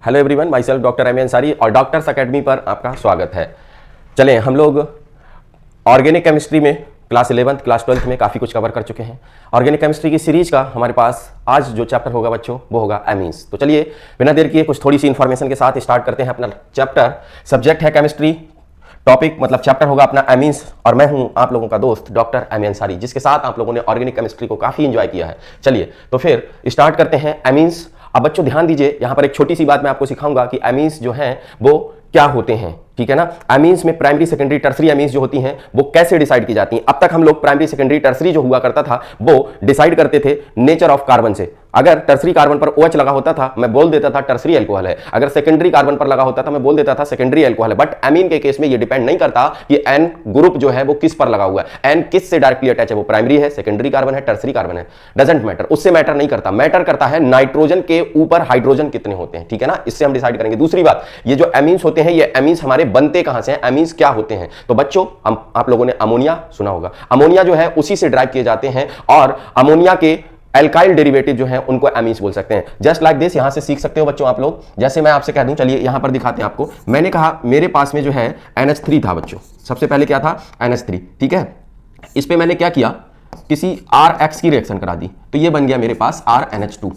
Hello everyone, myself doctor M Ansari और doctors academy पर आपका स्वागत है। चलें, हम लोग ऑर्गेनिक केमिस्ट्री में क्लास 11th क्लास 12th में काफ़ी कुछ कवर कर चुके हैं। ऑर्गेनिक केमिस्ट्री की सीरीज का हमारे पास आज जो चैप्टर होगा बच्चों वो होगा एमीन्स। तो चलिए बिना देर किए कुछ थोड़ी सी इन्फॉर्मेशन के साथ स्टार्ट करते हैं अपना चैप्टर। सब्जेक्ट है केमिस्ट्री, टॉपिक मतलब चैप्टर होगा अपना एमीन्स, और मैं हूं आप लोगों का दोस्त डॉक्टर एम अंसारी, जिसके साथ आप लोगों ने ऑर्गेनिक केमिस्ट्री को काफ़ी इंजॉय किया है। चलिए तो फिर स्टार्ट करते हैं एमीन्स। अब बच्चों ध्यान दीजिए, यहां पर एक छोटी सी बात मैं आपको सिखाऊंगा कि एमीन्स जो हैं वो क्या होते हैं, ठीक है ना। एमीन्स में प्राइमरी सेकेंडरी टर्सरी एमीन्स जो होती हैं वो कैसे डिसाइड की जाती हैं। अब तक हम लोग प्राइमरी सेकेंडरी टर्सरी जो हुआ करता था वो डिसाइड करते थे नेचर ऑफ कार्बन से। अगर टर्सरी कार्बन पर OH लगा होता था मैं बोल देता था टर्सरी अल्कोहल है, अगर सेकेंडरी कार्बन पर लगा होता था मैं बोल देता था सेकेंडरी अल्कोहल है। बट एमीन के केस में ये डिपेंड नहीं करता कि एन ग्रुप जो है वो किस पर लगा हुआ है, एन किस से डायरेक्टली अटैच है, वो प्राइमरी है, सेकेंडरी कार्बन है, टर्सरी कार्बन है, डजंट मैटर, उससे मैटर नहीं करता। मैटर करता है नाइट्रोजन के ऊपर हाइड्रोजन कितने होते हैं, ठीक है ना, इससे हम डिसाइड करेंगे। दूसरी बात, ये जो एमीन्स होते हैं ये एमीन्स हमारे बनते कहां से हैं, एमीन्स क्या होते हैं। तो बच्चों आप लोगों ने अमोनिया सुना होगा, अमोनिया जो है उसी से ड्राइव किए जाते हैं और अमोनिया के एल्काइल डेरिवेटिव जो है उनको एमीन्स बोल सकते हैं। जस्ट लाइक दिस, यहां से सीख सकते हो बच्चों आप लोग। जैसे मैं आपसे कह दूं, चलिए यहां पर दिखाते हैं आपको। मैंने कहा मेरे पास में जो है NH3 था बच्चों, सबसे पहले क्या था NH3, ठीक है। इस पे मैंने क्या किया, किसी RX की रिएक्शन करा दी तो ये बन गया मेरे पास RNH2,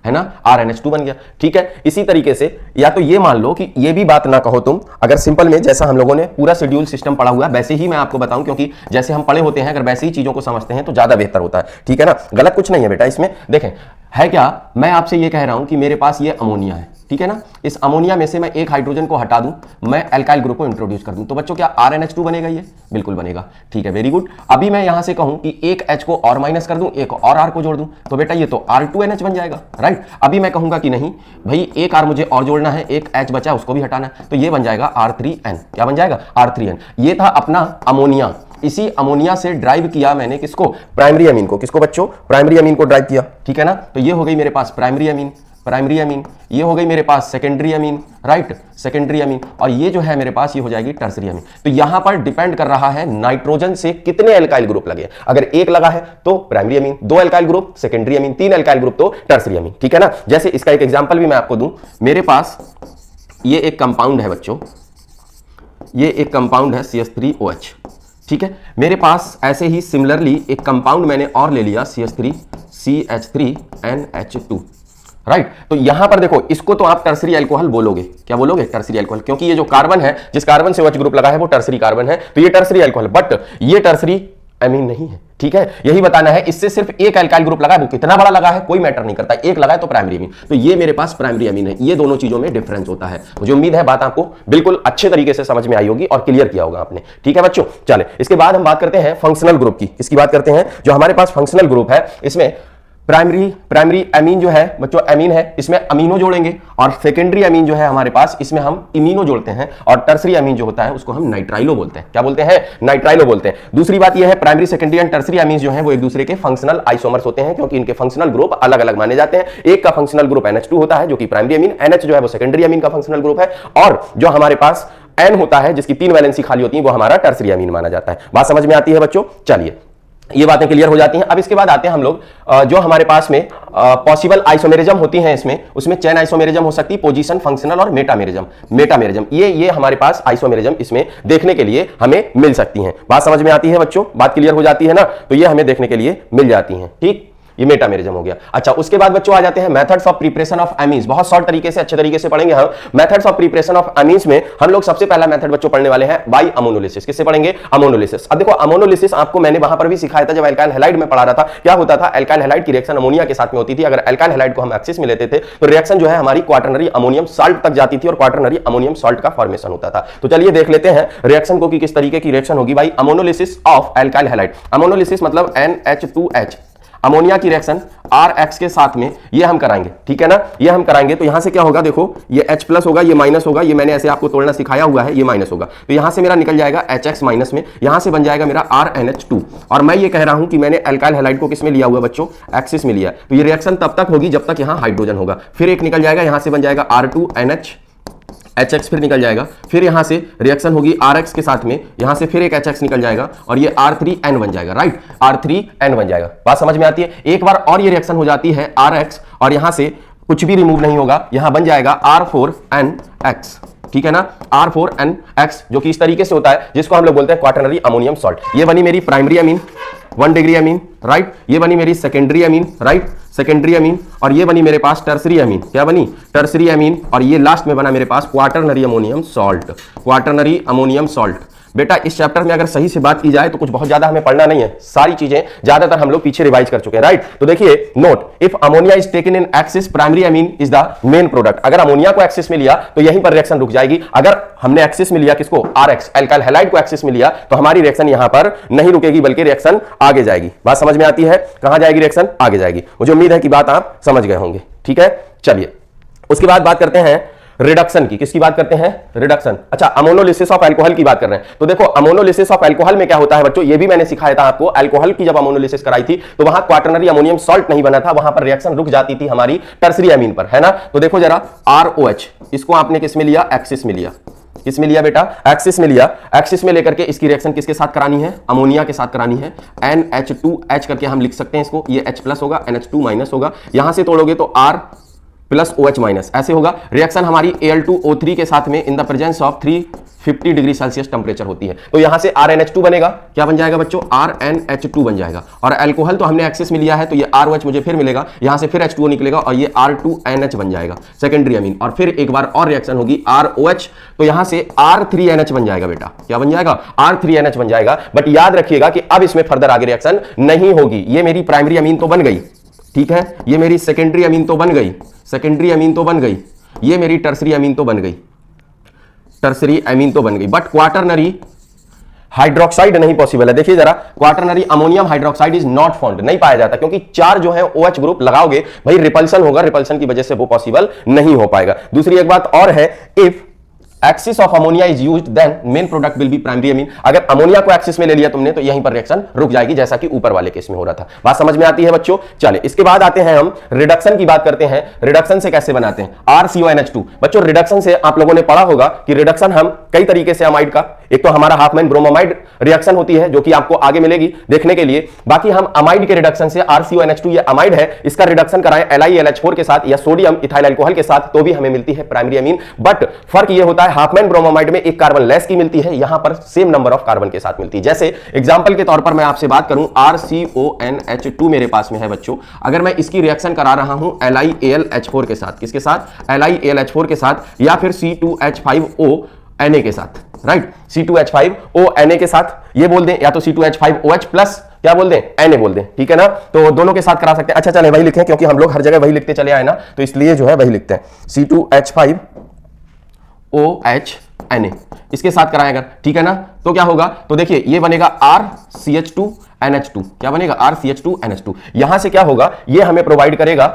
है ना, RNH2 बन गया, ठीक है। इसी तरीके से या तो ये मान लो कि ये भी बात ना कहो तुम, अगर सिंपल में जैसा हम लोगों ने पूरा शेड्यूल सिस्टम पढ़ा हुआ है वैसे ही मैं आपको बताऊं, क्योंकि जैसे हम पढ़े होते हैं अगर वैसे ही चीजों को समझते हैं तो ज्यादा बेहतर होता है, ठीक है ना। गलत कुछ नहीं है बेटा इसमें। देखें है क्या, मैं आपसे ये कह रहा हूं कि मेरे पास ये अमोनिया है, ठीक है ना। इस अमोनिया में से मैं एक हाइड्रोजन को हटा दूं, मैं एल्काइल ग्रुप को इंट्रोड्यूस कर दूं, तो बच्चों क्या RNH2 बनेगा, ये बिल्कुल बनेगा, ठीक है, वेरी गुड। अभी मैं यहां से कहूं कि एक H को और माइनस कर दूं, एक और R को जोड़ दूं, तो बेटा ये तो R2NH बन जाएगा, राइट। अभी मैं कहूंगा कि नहीं भाई एक R मुझे और जोड़ना है, एक H बचा उसको भी हटाना है, तो ये बन जाएगा R3N। क्या बन जाएगा, R3N। ये था अपना अमोनिया। इसी अमोनिया से ड्राइव किया मैंने किसको, प्राइमरी अमीन को। किसको बच्चों, प्राइमरी अमीन को ड्राइव किया, ठीक है ना। तो ये हो गई मेरे पास प्राइमरी अमीन, प्राइमरी अमीन। ये हो गई मेरे पास secondary amine, right, secondary amine. और ये जो है मेरे पास ये हो जाएगी टर्सरी अमीन। तो यहां पर डिपेंड कर रहा है नाइट्रोजन से कितने एल्काइल ग्रुप लगे। अगर एक लगा है तो प्राइमरी अमीन, दो एल्काइल ग्रुप सेकेंडरी अमीन, तीन एल्काइल ग्रुप तो टर्सरी अमीन, ठीक है ना। जैसे इसका एक एग्जांपल भी मैं आपको दूं, मेरे पास ये एक कंपाउंड है बच्चों, ये एक कंपाउंड है CH3OH, ठीक है। मेरे पास ऐसे ही सिमिलरली एक कंपाउंड मैंने और ले लिया CH3CH3NH2, राइट। तो यहां पर देखो, इसको तो आप टर्सरी अल्कोहल बोलोगे, क्या बोलोगे, टर्सरी अल्कोहल, क्योंकि ये जो कार्बन है जिस कार्बन से OH ग्रुप लगा है वो टर्सरी कार्बन है, तो ये टर्सरी अल्कोहल। बट ये टर्सरी अमीन नहीं है, ठीक है। यही बताना है, इससे सिर्फ एक एल्काइल ग्रुप लगा है, वो कितना बड़ा लगा है कोई मैटर नहीं करता, एक लगा है तो प्राइमरी अमीन, तो ये मेरे पास प्राइमरी अमीन है। ये दोनों चीजों में डिफरेंस होता है। मुझे उम्मीद है बात आपको बिल्कुल अच्छे तरीके से समझ में आई होगी और क्लियर किया होगा आपने, ठीक है बच्चों। चले इसके बाद हम बात करते हैं फंक्शनल ग्रुप की। इसकी बात करते हैं, जो हमारे पास फंक्शनल ग्रुप है इसमें प्राइमरी अमीन जो है बच्चों अमीन है, इसमें अमीनो जोड़ेंगे, और सेकेंडरी अमीन जो है हमारे पास इसमें हम इमीनो जोड़ते हैं, और टर्सरी अमीन जो होता है उसको हम नाइट्राइलो बोलते हैं। क्या बोलते हैं, नाइट्राइलो बोलते हैं। दूसरी बात यह है, प्राइमरी सेकेंडरी एंड टर्सरी अमीन जो है वो एक दूसरे के फंक्शनल आइसोमर्स होते हैं, क्योंकि इनके फंक्शनल ग्रुप अलग अलग माने जाते हैं। एक का फंक्शनल ग्रुप NH2 होता है जो कि प्राइमरी अमीन, NH जो है वो सेकेंडरी अमीन का फंक्शनल ग्रुप है, और जो हमारे पास N होता है जिसकी 3 वैलेंसी खाली होती है वो हमारा टर्सरी अमीन माना जाता है। बात समझ में आती है बच्चों। चलिए ये बातें क्लियर हो जाती हैं। अब इसके बाद आते हैं हम लोग जो हमारे पास में पॉसिबल आइसोमेरिज्म होती हैं उसमें चेन आइसोमेरिज्म हो सकती है, पोजीशन, फंक्शनल और मेटामेरिज्म। ये हमारे पास आइसोमेरिज्म इसमें देखने के लिए हमें मिल सकती हैं। बात समझ में आती है बच्चों, बात क्लियर हो जाती है ना, तो ये हमें देखने के लिए मिल जाती हैं, ठीक। ये मेटामेरिज्म हो गया। अच्छा, उसके बाद बच्चों आ जाते हैं methods of preparation of amines. बहुत शॉर्ट तरीके से अच्छे तरीके से पढ़ेंगे हम methods of preparation of amines में। हम लोग सबसे पहला मेथड बच्चों पढ़ने वाले हैं बाय अमोनोलिसिस। किससे पढ़ेंगे, अमोनोलिसिस। अब देखो अमोनोलिसिस आपको मैंने वहां पर भी सिखाया था जब एल्काइल हैलाइड में पढ़ा रहा था। क्या होता था, एल्काइल हैलाइड की रिएक्शन अमोनिया के साथ में होती थी। अगर एल्काइल हैलाइड को हम एक्सिस में लेते थे तो रिएक्शन जो है हमारी क्वाटरनरी अमोनियम साल्ट तक जाती थी और क्वाटरनरी अमोनियम साल्ट का फॉर्मेशन होता था। तो चलिए देख लेते हैं रिएक्शन को कि किस तरीके की रिएक्शन होगी by ammonolysis of alkyl halide. Ammonolysis मतलब NH2H, अमोनिया की रिएक्शन RX के साथ में ये हम कराएंगे, ठीक है ना, ये हम कराएंगे। तो यहां से क्या होगा, देखो ये H प्लस होगा, ये माइनस होगा, ये मैंने ऐसे आपको तोड़ना सिखाया हुआ है, ये माइनस होगा, तो यहां से मेरा निकल जाएगा HX माइनस में, यहां से बन जाएगा मेरा RNH2। और मैं ये कह रहा हूं कि मैंने एल्काइल हैलाइड को किस में लिया हुआ बच्चों, एक्सिस में लिया। तो ये रिएक्शन तब तक होगी जब तक यहां हाइड्रोजन होगा, फिर एक निकल जाएगा, यहां से बन जाएगा R2NH, HX फिर निकल जाएगा, फिर यहां से रिएक्शन होगी RX के साथ में, यहां से फिर एक HX निकल जाएगा और ये R3N बन जाएगा, राइट, R3N बन जाएगा। बात समझ में आती है। एक बार और ये रिएक्शन हो जाती है RX और यहां से कुछ भी रिमूव नहीं होगा, यहां बन जाएगा R4NX, ठीक है ना, R4NX, जो कि इस तरीके से होता है, जिसको हम लोग बोलते हैं क्वाटरनरी अमोनियम सॉल्ट। ये बनी मेरी primary amine 1 degree amine, right, ये बनी मेरी secondary amine, right, secondary amine, और ये बनी मेरे पास टर्सरी अमीन, क्या बनी, टर्सरी अमीन, और ये लास्ट में बना मेरे पास quaternary ammonium salt, quaternary ammonium salt. बेटा इस चैप्टर में अगर सही से बात की जाए तो कुछ बहुत ज्यादा हमें पढ़ना नहीं है, सारी चीजें ज्यादातर हम लोग पीछे रिवाइज कर चुके हैं, राइट। तो देखिए note, if ammonia is taken in axis, primary amine is the main product. अगर अमोनिया को एक्सिस में लिया तो यहीं पर रिएक्शन रुक जाएगी। अगर हमने एक्सिस में लिया किसको, RX एल्काइल हैलाइड को एक्सिस में लिया तो हमारी रिएक्शन यहां पर नहीं रुकेगी, बल्कि रिएक्शन आगे जाएगी। बात समझ में आती है, कहां जाएगी रिएक्शन, आगे जाएगी। मुझे उम्मीद है कि बात आप समझ गए होंगे, ठीक है। चलिए उसके बाद बात करते हैं रिडक्शन की। किसकी बात करते हैं, रिडक्शन। अच्छा, अमोनोलिसिस ऑफ अल्कोहल की बात कर रहे हैं। तो देखो अमोनोलिसिस ऑफ अल्कोहल में क्या होता है बच्चों, ये भी मैंने सिखाया था आपको। अल्कोहल की जब अमोनोलिसिस कराई थी तो वहां क्वाटरनरी अमोनियम सॉल्ट नहीं बना था, वहां पर रिएक्शन रुक जाती थी हमारी टर्सरी अमीन पर, है ना। तो देखो जरा ROH, इसको आपने किस में लिया, एक्सिस में लिया। किस में लिया बेटा, एक्सिस में लिया। एक्सिस में लेकर के इसकी रिएक्शन किसके साथ करानी है, अमोनिया के साथ करानी है। NH2H करके हम लिख सकते हैं इसको, ये H प्लस होगा, NH2 माइनस होगा। यहां से तोड़ोगे तो R प्लस OH माइनस, ऐसे होगा। रिएक्शन हमारी Al2O3 के साथ में in the presence of 350 degree Celsius temperature होती है। तो यहां से RNH2 बनेगा, क्या बन जाएगा बच्चों, RNH2 बन जाएगा। और अल्कोहल तो हमने एक्सिस में लिया है तो ये ROH मुझे फिर मिलेगा, यहां से फिर H2O निकलेगा और ये R2NH बन जाएगा, सेकेंडरी अमीन। और फिर एक बार और रिएक्शन होगी ROH, तो यहां से R3NH बन जाएगा बेटा, क्या बन जाएगा, R3NH बन जाएगा। बट याद रखिएगा कि अब इसमें फर्दर आगे रिएक्शन नहीं होगी। ये मेरी प्राइमरी अमीन तो बन गई, ठीक है, ये मेरी सेकेंडरी अमीन तो बन गई, सेकेंडरी अमीन तो बन गई, ये मेरी टर्सरी अमीन तो बन गई, टर्सरी अमीन तो बन गई। बट क्वाटरनरी हाइड्रोक्साइड नहीं पॉसिबल है। देखिए जरा, quaternary ammonium hydroxide is not found, नहीं पाया जाता, क्योंकि चार जो है OH ग्रुप लगाओगे भाई रिपल्सन होगा, रिपल्सन की वजह से वो पॉसिबल नहीं हो पाएगा। दूसरी एक बात और है, if excess of ammonia is used then main product will be primary amine. अगर अमोनिया को एक्सिस में ले लिया तुमने तो यहीं पर रिएक्शन रुक जाएगी, जैसा कि ऊपर वाले केस में हो रहा था। बात समझ में आती है बच्चों। चलिए इसके बाद आते हैं हम रिडक्शन की बात करते हैं। रिडक्शन से कैसे बनाते हैं, RCONH2। बच्चों रिडक्शन से आप लोगों ने पढ़ा होगा कि रिडक्शन हम कई तरीके से अमाइड का, एक तो हमारा हाफमैन ब्रोमोमाइड रिएक्शन होती है जो कि आपको आगे मिलेगी देखने के लिए। बाकी हम अमाइड के रिडक्शन से RCONH2 ये अमाइड है, इसका रिडक्शन कराएं LiAlH4 के साथ या सोडियम इथाइल अल्कोहल के साथ तो भी हमें मिलती है प्राइमरी अमीन। बट फर्क ये होता है, हाफमैन ब्रोमोमाइड में एक कार्बन लेस की मिलती है, यहां पर सेम नंबर ऑफ कार्बन के साथ मिलती है। जैसे एग्जांपल के तौर पर मैं आपसे बात करूं, RCONH2 मेरे पास में है बच्चों, अगर मैं इसकी रिएक्शन करा रहा हूं LiAlH4 के साथ, किसके साथ, LiAlH4 के साथ, या फिर C2H5O Na के साथ, राइट, C2H5O Na के साथ ये बोल दें, या तो C2H5OH प्लस क्या बोल दें, Na बोल दें, ठीक है ना। तो दोनों के साथ करा सकते हैं। अच्छा चले वही लिखें, क्योंकि हम लोग हर जगह वही लिखते चले आए ना, तो इसलिए जो है वही लिखते हैं, C2H5OH Na इसके साथ कराएं अगर, ठीक है ना। तो क्या होगा, तो देखिए ये बनेगा RCH2NH2, क्या बनेगा, RCH2NH2। यहां से क्या होगा, ये हमें प्रोवाइड करेगा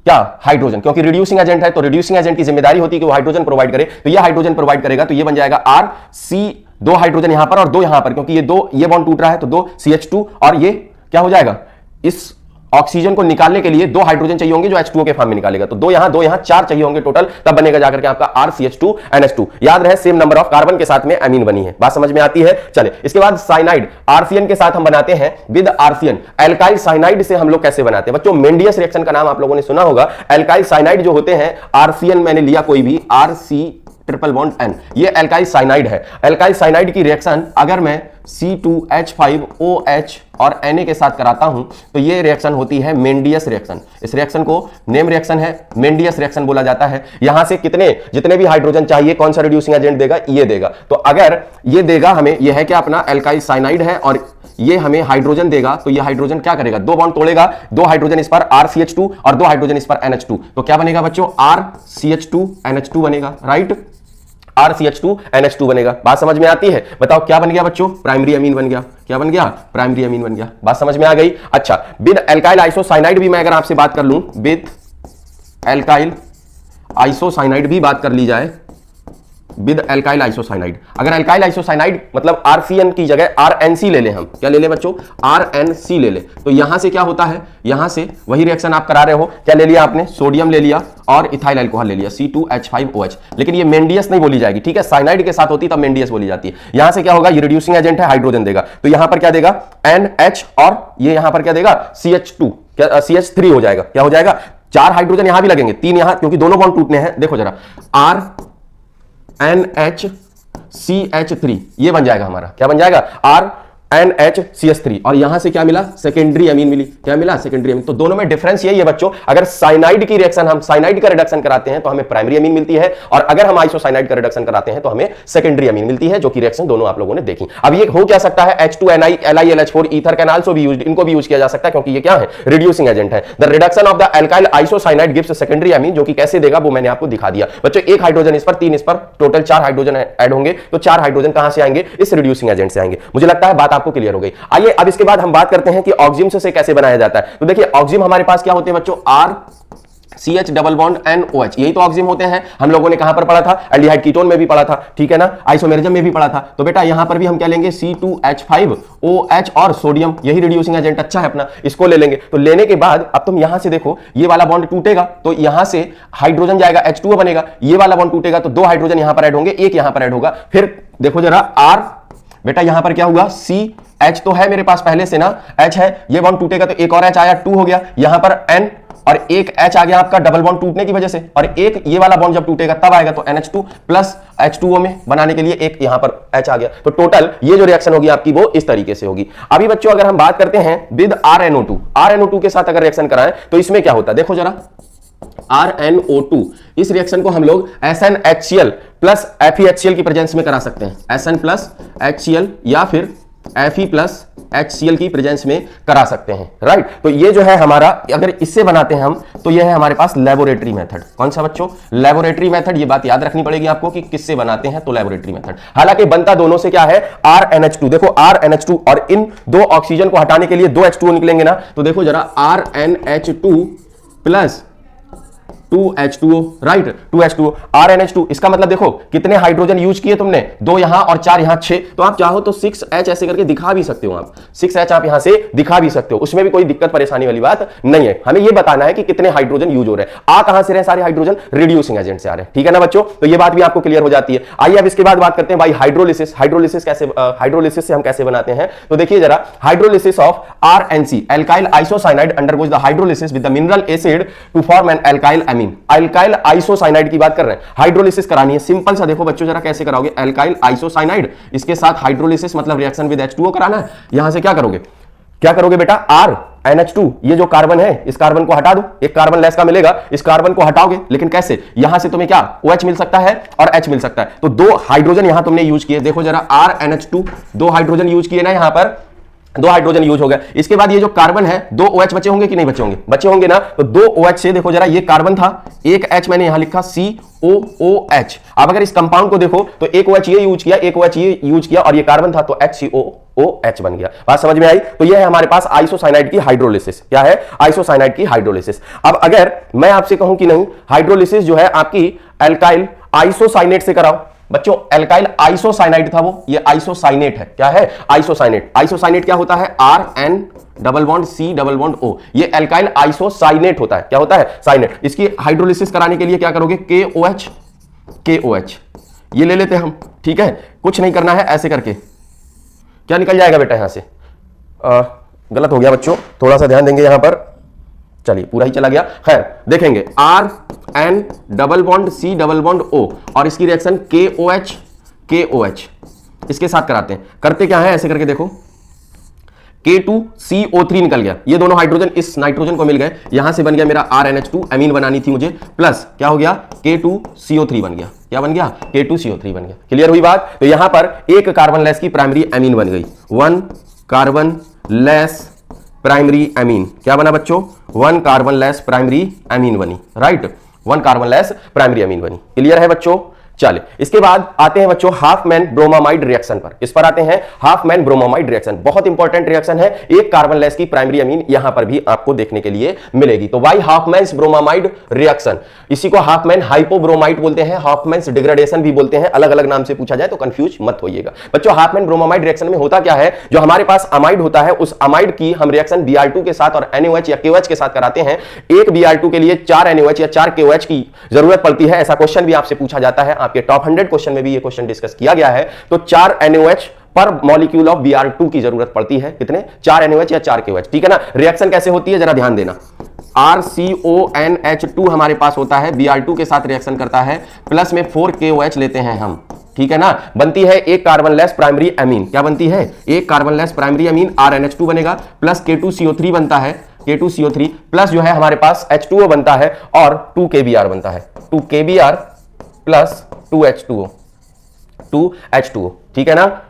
क्या, हाइड्रोजन, क्योंकि रिड्यूसिंग एजेंट है तो रिड्यूसिंग एजेंट की जिम्मेदारी होती है कि वो हाइड्रोजन प्रोवाइड करे। तो ये हाइड्रोजन प्रोवाइड करेगा, तो ये बन जाएगा RC, दो हाइड्रोजन यहां पर और दो यहां पर, क्योंकि ये दो, ये बॉन्ड टूट रहा है तो दो CH2, और ये क्या हो जाएगा, इस ऑक्सीजन को निकालने के लिए दो हाइड्रोजन चाहिए होंगे जो H2O के फॉर्म में निकालेगा, तो दो यहां चार चाहिए होंगे टोटल, तब बनेगा जाकर के आपका RCH2NH2। याद रहे सेम नंबर ऑफ कार्बन के साथ में अमीन बनी है। बात समझ में आती है। चले इसके बाद साइनाइड, आरसीएन के साथ हम बनाते हैं विद आरसीएन। एल्काइल साइनाइड से हम लोग कैसे बनाते हैं बच्चों, मेंडियस रिएक्शन का नाम आप लोगों ने सुना होगा। एल्काइल साइनाइड जो होते हैं, आरसीएन मैंने लिया कोई भी, RC∭N, ये एल्काइल साइनाइड है। एल्काइल साइनाइड की रिएक्शन अगर मैं C2H5OH और Na के साथ कराता हूं तो ये रिएक्शन होती है मेंडियस रिएक्शन। इस रिएक्शन को नेम रिएक्शन है, मेंडियस रिएक्शन बोला जाता है। यहां से जितने भी हाइड्रोजन चाहिए, कौन सा रिड्यूसिंग एजेंट देगा, ये देगा। तो अगर ये देगा हमें, ये है क्या अपना एल्काइल साइनाइड है, और ये हमें हाइड्रोजन देगा, तो ये हाइड्रोजन क्या करेगा, दो बॉन्ड तोड़ेगा, दो हाइड्रोजन इस पर RCH2 और दो हाइड्रोजन इस पर NH2, तो क्या बनेगा बच्चों, RCH2NH2 बनेगा, राइट, RCH2NH2 बनेगा। बात समझ में आती है। बताओ क्या बन गया बच्चों, प्राइमरी अमीन बन गया। क्या बन गया, प्राइमरी अमीन बन गया। बात समझ में आ गई। अच्छा, विद एल्काइल आइसोसाइनाइड भी मैं अगर आपसे बात कर लूं, विद एल्काइल आइसोसाइनाइड भी बात कर ली जाए, विद एल्काइल आइसोसाइनाइड, अगर एल्काइल आइसोसाइनाइड मतलब आरसीएन की जगह RNC ले लें, हम क्या ले लें बच्चों, RNC ले लें, तो यहां से क्या होता है, यहां से वही रिएक्शन आप करा रहे हो, क्या ले लिया आपने, सोडियम ले लिया और इथाइल अल्कोहल ले लिया, C2H5OH, लेकिन ये मेंडियस नहीं बोली जाएगी, ठीक है, साइनाइड के साथ होती तब मेंडियस बोली जाती है। यहां से क्या होगा, ये रिड्यूसिंग एजेंट है, हाइड्रोजन देगा, तो यहां पर क्या देगा NH, और ये यहां पर क्या देगा CH2, क्या CH3 हो जाएगा, क्या हो जाएगा, 4 हाइड्रोजन यहां भी लगेंगे, 3 यहां, क्योंकि दोनों बॉन्ड टूटने हैं। देखो जरा, RNHCH3 ये बन जाएगा हमारा, क्या बन जाएगा, RNHCH3, और यहां से क्या मिला, सेकेंडरी अमीन मिली। क्या मिला, सेकेंडरी अमीन। तो दोनों में डिफरेंस यही है बच्चों, अगर साइनाइड की रिएक्शन, हम साइनाइड का रिडक्शन कराते हैं तो हमें प्राइमरी अमीन मिलती है, और अगर हम आइसोसाइनाइड का रिडक्शन कराते हैं तो हमें सेकेंडरी अमीन मिलती है, जो कि रिएक्शन दोनों आप लोगों ने देखी। अब ये हो क्या सकता है, H2Ni LiLH4 ether can also be used, इनको भी यूज किया जा सकता है, क्योंकि ये क्या है, रिड्यूसिंग एजेंट है। The reduction of the alkyl isocyanide gives secondary amine, जो कि कैसे देगा वो मैंने आपको दिखा दिया बच्चों। एक हाइड्रोजन इस पर, 3 इस पर, टोटल 4 हाइड्रोजन ऐड होंगे। तो 4 हाइड्रोजन कहां से आएंगे, इस रिड्यूसिंग एजेंट से आएंगे। मुझे लगता है बात आपको क्लियर हो गई। आइए अब इसके बाद हम बात करते हैं कि ऑक्सिजन से कैसे बनाया जाता है। तो देखिए ऑक्सिजन हमारे पास क्या होते हैं बच्चों, CH डबल बॉन्ड NOH, यही तो ऑक्सिजन होते हैं। हम लोगों ने कहां पर पढ़ा था, एल्डिहाइड कीटोन में भी पढ़ा था, ठीक है ना, आइसोमेरिज्म में भी पढ़ा था। तो बेटा यहां पर भी हम क्या लेंगे, C2H5OH और सोडियम, यही रिड्यूसिंग एजेंट अच्छा है अपना, इसको ले लेंगे। तो लेने के बाद अब तुम यहां से देखो, ये वाला बॉन्ड टूटेगा तो यहां से हाइड्रोजन जाएगा, H2O बनेगा। ये वाला बॉन्ड टूटेगा तो 2 हाइड्रोजन यहां पर ऐड होंगे, एक यहां पर ऐड होगा। फिर देखो जरा R, बेटा यहां पर क्या हुआ, CH तो है मेरे पास पहले से ना, H है, ये बॉन्ड टूटेगा तो एक और H आया, 2 हो गया। यहां पर N और एक H आ गया आपका डबल बॉन्ड टूटने की वजह से, और एक ये वाला बॉन्ड जब टूटेगा तब आएगा, तो NH2 प्लस H2O में बनाने के लिए एक यहां पर H आ गया। तो टोटल ये जो रिएक्शन होगी आपकी वो इस तरीके से होगी। अभी बच्चों अगर हम बात करते हैं विद RNO2 के साथ अगर रिएक्शन कराएं तो इसमें क्या होता है, देखो जरा, RNO2 इस रिएक्शन को हम लोग SnHCl प्लस FeHCl की प्रेजेंस में करा सकते हैं, Sn प्लस HCl या फिर Fe प्लस HCl की प्रेजेंस में करा सकते हैं, राइट। तो ये जो है हमारा, अगर इससे बनाते हैं हम, तो ये है हमारे पास लेबोरेटरी मेथड। कौन सा बच्चों, लेबोरेटरी मेथड। ये बात याद रखनी पड़ेगी आपको कि किससे बनाते हैं, तो लेबोरेटरी मेथड। हालांकि बनता दोनों से क्या है, RNH2, देखो RNH2, और इन 2 ऑक्सीजन को हटाने के लिए 2 H2O निकलेंगे ना, तो देखो जरा RNH2 plus 2H2O, right, 2H2O, RNH2, इसका मतलब देखो कितने हाइड्रोजन यूज किए तुमने, 2 यहां और 4 यहां, 6। तो आप चाहो तो 6H ऐसे करके दिखा भी सकते हो, आप 6H आप यहां से दिखा भी सकते हो, उसमें भी कोई दिक्कत परेशानी वाली बात नहीं है। हमें यह बताना है कि कितने हाइड्रोजन यूज हो रहे हैं। आ कहां से रहे सारे हाइड्रोजन, रिड्यूसिंग एजेंट से आ रहे हैं, ठीक है ना बच्चों। तो ये बात भी आपको क्लियर हो जाती है। आइए अब इसके बाद बात करते हैं भाई हाइड्रोलिसिस। हाइड्रोलिसिस से हम कैसे बनाते हैं, तो देखिए जरा, hydrolysis of RNC alkyl isocyanide undergoes the hydrolysis with the mineral acid to form an alkyl amine. Alkyl isocyanide की बात कर रहे हैं, हाइड्रोलिसिस करानी है। सिंपल सा देखो बच्चों जरा कैसे कराओगे, एल्काइल आइसोसाइनाइड, इसके साथ हाइड्रोलिसिस मतलब रिएक्शन विद H2O कराना है। यहां से क्या करोगे बेटा, RNH2, ये जो कार्बन है इस कार्बन को हटा दो, एक कार्बन लेस का मिलेगा, इस कार्बन को हटाओगे, लेकिन कैसे, यहां से तुम्हें क्या OH मिल सकता है और H मिल सकता है। तो 2 हाइड्रोजन यहां तुमने यूज किए, देखो जरा RNH2, 2 हाइड्रोजन यूज किए ना, यहां पर 2 हाइड्रोजन यूज हो गया। इसके बाद ये जो कार्बन है, 2 OH बचे होंगे कि नहीं बचे होंगे, बचे होंगे ना। तो 2 OH से देखो जरा, ये कार्बन था, एक H मैंने यहां लिखा COOH। अब अगर इस कंपाउंड को देखो तो एक OH ये यूज किया, एक OH ये यूज किया, और ये कार्बन था तो HCOOH बन गया। बात समझ में आई। तो ये है हमारे पास आइसोसाइनाइड की हाइड्रोलिसिस। क्या है, आइसोसाइनाइड की हाइड्रोलिसिस। अब अगर मैं आपसे कहूं कि नहीं, हाइड्रोलिसिस जो है आपकी एल्काइल आइसोसाइनेट से कराओ। बच्चों एल्काइल आइसोसाइनाइड था वो, ये आइसोसाइनेट है। क्या है, आइसोसाइनेट। आइसोसाइनेट क्या होता है, RN double bond C double bond O, ये एल्काइल आइसोसाइनेट होता है। क्या होता है, साइनेट। इसकी हाइड्रोलिसिस कराने के लिए क्या करोगे, KOH ये ले लेते हैं हम, ठीक है। कुछ नहीं करना है, ऐसे करके क्या निकल जाएगा बेटा यहां से, गलत हो गया बच्चों, थोड़ा सा ध्यान देंगे यहां पर, चलिए पूरा ही चला गया। खैर देखेंगे, RN double bond C double bond O, और इसकी रिएक्शन KOH इसके साथ कराते हैं। करते क्या है, ऐसे करके देखो, K2CO3 निकल गया, ये दोनों हाइड्रोजन इस नाइट्रोजन को मिल गए, यहां से बन गया मेरा RNH2, अमीन बनानी थी मुझे, प्लस क्या हो गया, K2CO3 बन गया। क्या बन गया, K2CO3 बन गया। क्लियर हुई बात। तो यहां पर एक कार्बन लेस की प्राइमरी अमीन बन गई, 1 कार्बन लेस प्राइमरी अमीन। क्या बना बच्चों, 1 कार्बन लेस प्राइमरी अमीन बनी, right, 1 carbon less primary amine बनी। क्लियर है बच्चों। चलिए इसके बाद आते हैं बच्चों हाफमैन ब्रोमामाइड रिएक्शन पर। इस पर आते हैं हाफमैन ब्रोमामाइड रिएक्शन, बहुत इंपॉर्टेंट रिएक्शन है। एक कार्बन लेस की प्राइमरी अमीन यहां पर भी आपको देखने के लिए मिलेगी। तो वाई हाफमैन्स ब्रोमामाइड रिएक्शन, इसी को हाफमैन हाइपोब्रोमाइड बोलते हैं, हाफमैन्स डिग्रेडेशन भी बोलते हैं, अलग अलग नाम से पूछा जाए तो कंफ्यूज मत होइएगा बच्चों। हाफमैन ब्रोमामाइड रिएक्शन में होता क्या है, जो हमारे पास अमाइड होता है उस अमाइड की हम रिएक्शन Br2 के साथ और NaOH या KOH के साथ कराते हैं। एक Br2 के लिए 4 NaOH या 4 KOH की जरूरत पड़ती है, ऐसा क्वेश्चन भी आपसे पूछा जाता है। आपके टॉप 100 क्वेश्चन में भी ये क्वेश्चन डिस्कस किया गया है। तो 4 NaOH पर मॉलिक्यूल ऑफ Br2 की जरूरत पड़ती है, कितने, 4 NaOH या 4 KOH, ठीक है ना। रिएक्शन कैसे होती है जरा ध्यान देना, RCONH2 हमारे पास होता है, Br2 के साथ रिएक्शन करता है, प्लस में 4KOH लेते हैं हम, ठीक है ना, बनती है एक कार्बन लेस प्राइमरी अमीन। क्या बनती है? एक carbon less primary amine, RNH2 बनेगा, प्लस K2CO3 बनता है, K2CO3 प्लस जो है हमारे पास H2O बनता है और 2KBr बनता है, 2KBr प्लस 2H2O, ठीक है ना।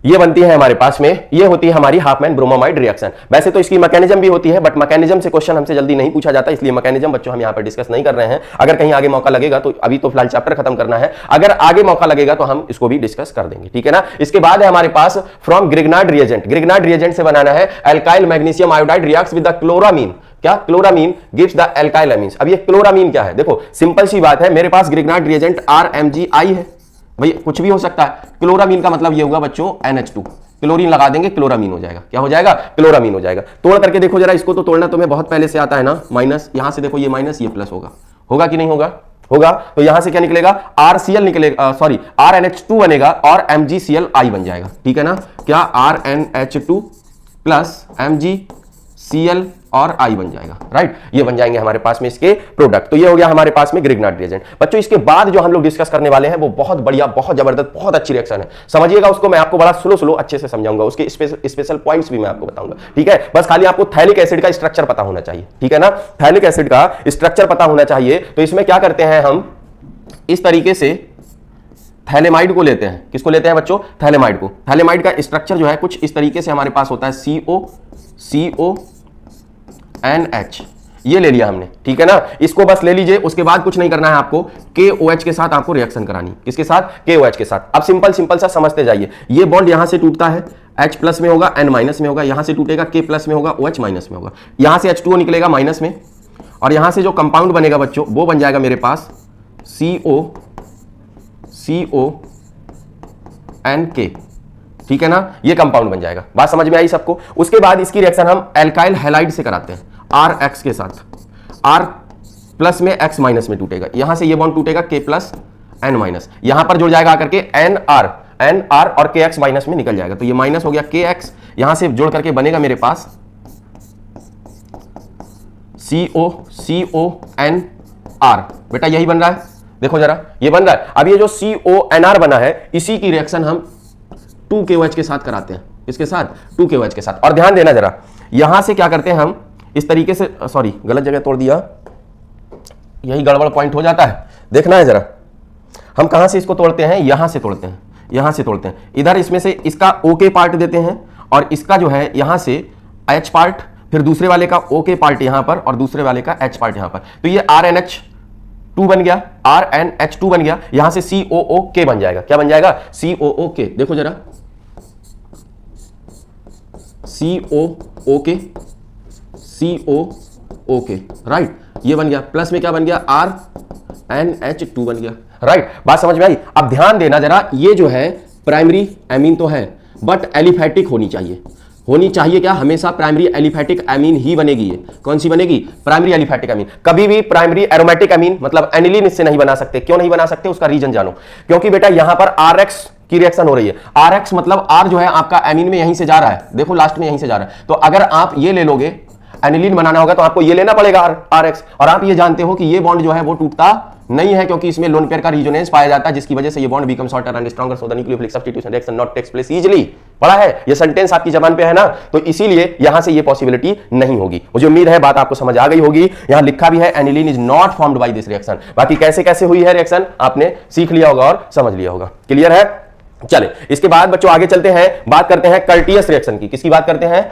ये बनती है हमारे पास में, ये होती है हमारी हाफमैन ब्रोमोमाइड रिएक्शन। वैसे तो इसकी मैकेनिज्म भी होती है, बट मैकेनिज्म से क्वेश्चन हमसे जल्दी नहीं पूछा जाता, इसलिए मैकेनिज्म बच्चों हम यहाँ पर डिस्कस नहीं कर रहे हैं। अगर कहीं आगे मौका लगेगा तो, अभी तो फिलहाल चैप्टर खत्म करना है, अगर आगे मौका लगेगा तो हम इसको भी डिस्कस कर देंगे, ठीक है ना। इसके बाद है हमारे पास from Grignard reagent. Grignard reagent से बनाना है alkyl magnesium iodide reacts with the chloramine. क्या? Chloramine gives the alkyl amines. अब ये क्लोरामीन क्या है? देखो सिंपल सी बात है, मेरे पास ग्रिग्नार्ड रिएजेंट RMgI है, भाई कुछ भी हो सकता है। क्लोरामीन का मतलब ये होगा बच्चों NH2, क्लोरीन लगा देंगे क्लोरामीन हो जाएगा। क्या हो जाएगा? क्लोरामीन हो जाएगा। तोड़ करके देखो जरा इसको, तो तोड़ना तुम्हें बहुत पहले से आता है ना। माइनस, यहां से देखो ये माइनस ये प्लस होगा, होगा कि नहीं होगा? होगा। तो यहां से क्या निकलेगा? RCl निकलेगा, सॉरी RNH2 बनेगा और MgClI बन जाएगा, ठीक है ना। क्या? RNH2 प्लस MgCl और I बन जाएगा, राइट। ये बन जाएंगे हमारे पास में इसके प्रोडक्ट। तो ये हो गया हमारे पास में ग्रिग्नार्ड रिएजेंट। बच्चों इसके बाद जो हम लोग डिस्कस करने वाले हैं वो बहुत बढ़िया, बहुत जबरदस्त, बहुत अच्छी रिएक्शन है। समझिएगा उसको, मैं आपको बड़ा स्लो अच्छे से समझाऊंगा, उसके स्पेशल पॉइंट्स भी मैं आपको बताऊंगा, ठीक है। बस खाली आपको थैलिक एसिड का स्ट्रक्चर पता होना चाहिए, ठीक है ना। थैलिक एसिड का स्ट्रक्चर पता होना चाहिए। तो इसमें क्या करते हैं हम, इस तरीके से थैलेमाइड को लेते हैं। किसको लेते हैं बच्चों? थैलेमाइड को। थैलेमाइड का स्ट्रक्चर जो है कुछ इस तरीके से हमारे पास होता है, CONH, ये ले लिया हमने, ठीक है ना। इसको बस ले लीजिए, उसके बाद कुछ नहीं करना है आपको, KOH के साथ आपको रिएक्शन करानी। किसके साथ? KOH के साथ। अब सिंपल सा समझते जाइए। ये बॉन्ड यहां से टूटता है, H प्लस में होगा, N माइनस में होगा, यहां से टूटेगा K प्लस में होगा, OH माइनस में होगा, यहां से H2O निकलेगा माइनस में, और यहां से जो कंपाउंड बनेगा बच्चों वो बन जाएगा मेरे पास CONK, ठीक है ना। ये कंपाउंड बन जाएगा। बात समझ में आई सबको? उसके बाद इसकी रिएक्शन हम एल्काइल हैलाइड से कराते हैं, RX के साथ। R प्लस में X माइनस में टूटेगा, यहां से ये बॉन्ड टूटेगा K प्लस N माइनस, यहां पर जुड़ जाएगा आकर के NR और KX माइनस में निकल जाएगा। तो ये माइनस हो गया KX, यहां से जोड़ करके बनेगा मेरे पास CONR। बेटा यही बन रहा है, देखो जरा ये बन रहा है। अब ये जो CONR बना है, इसी की रिएक्शन हम 2KOH के साथ कराते हैं। इसके साथ 2KOH के साथ। और ध्यान देना जरा, यहां से क्या करते हैं हम इस तरीके से, सॉरी गलत जगह तोड़ दिया, यही गड़बड़ पॉइंट हो जाता है, देखना है जरा। हम कहां से इसको तोड़ते हैं? यहां से तोड़ते हैं, यहां से तोड़ते हैं। इधर इसमें से इसका OK पार्ट देते हैं, और इसका जो है यहां से H पार्ट, फिर दूसरे वाले का OK पार्ट यहां पर, और दूसरे वाले का H पार्ट यहां पर। तो ये RNH2 बन गया, RNH2 बन गया, यहां से COOK बन जाएगा। क्या बन जाएगा? COOK। देखो जरा, COOK, राइट, ये बन गया। प्लस में क्या बन गया? RNH2 बन गया, राइट। बात समझ में आई? अब ध्यान देना जरा, ये जो है प्राइमरी एमीन तो है, बट एलिफैटिक होनी चाहिए। होनी चाहिए क्या? हमेशा प्राइमरी एलिफैटिक एमीन ही बनेगी। ये कौन सी बनेगी? Primary aliphatic amine. कभी भी प्राइमरी एरोमेटिक एमीन मतलब एनिलीन इससे नहीं बना सकते। क्यों नहीं बना सकते? उसका रीजन जानो। क्योंकि बेटा यहां पर RX की रिएक्शन हो रही है। RX मतलब R जो है आपका एमीन में यहीं से जा रहा है, देखो लास्ट में यहीं से जा रहा है। तो अगर आप ये ले लोगे, एनिलीन बनाना होगा तो आपको ये लेना पड़ेगा RX, और आप ये जानते हो कि ये बॉन्ड जो है वो टूटता नहीं है, क्योंकि इसमें लोन पेयर का रिजोनेंस पाया जाता है, जिसकी वजह से ये bond become shorter and stronger, so the nucleophilic substitution reaction not takes place easily. पढ़ा है? ये सेंटेंस आपकी जबान पे है ना, तो इसीलिए यहां से ये पॉसिबिलिटी नहीं होगी। मुझे उम्मीद है बात आपको समझ आ गई होगी। यहां लिखा भी है aniline is not formed by this reaction. बाकी कैसे कैसे हुई है रिएक्शन आपने सीख लिया होगा और समझ लिया होगा। क्लियर है? चले इसके बाद बच्चों आगे चलते हैं, बात करते हैं कर्टियस रिएक्शन की। किसकी बात करते हैं?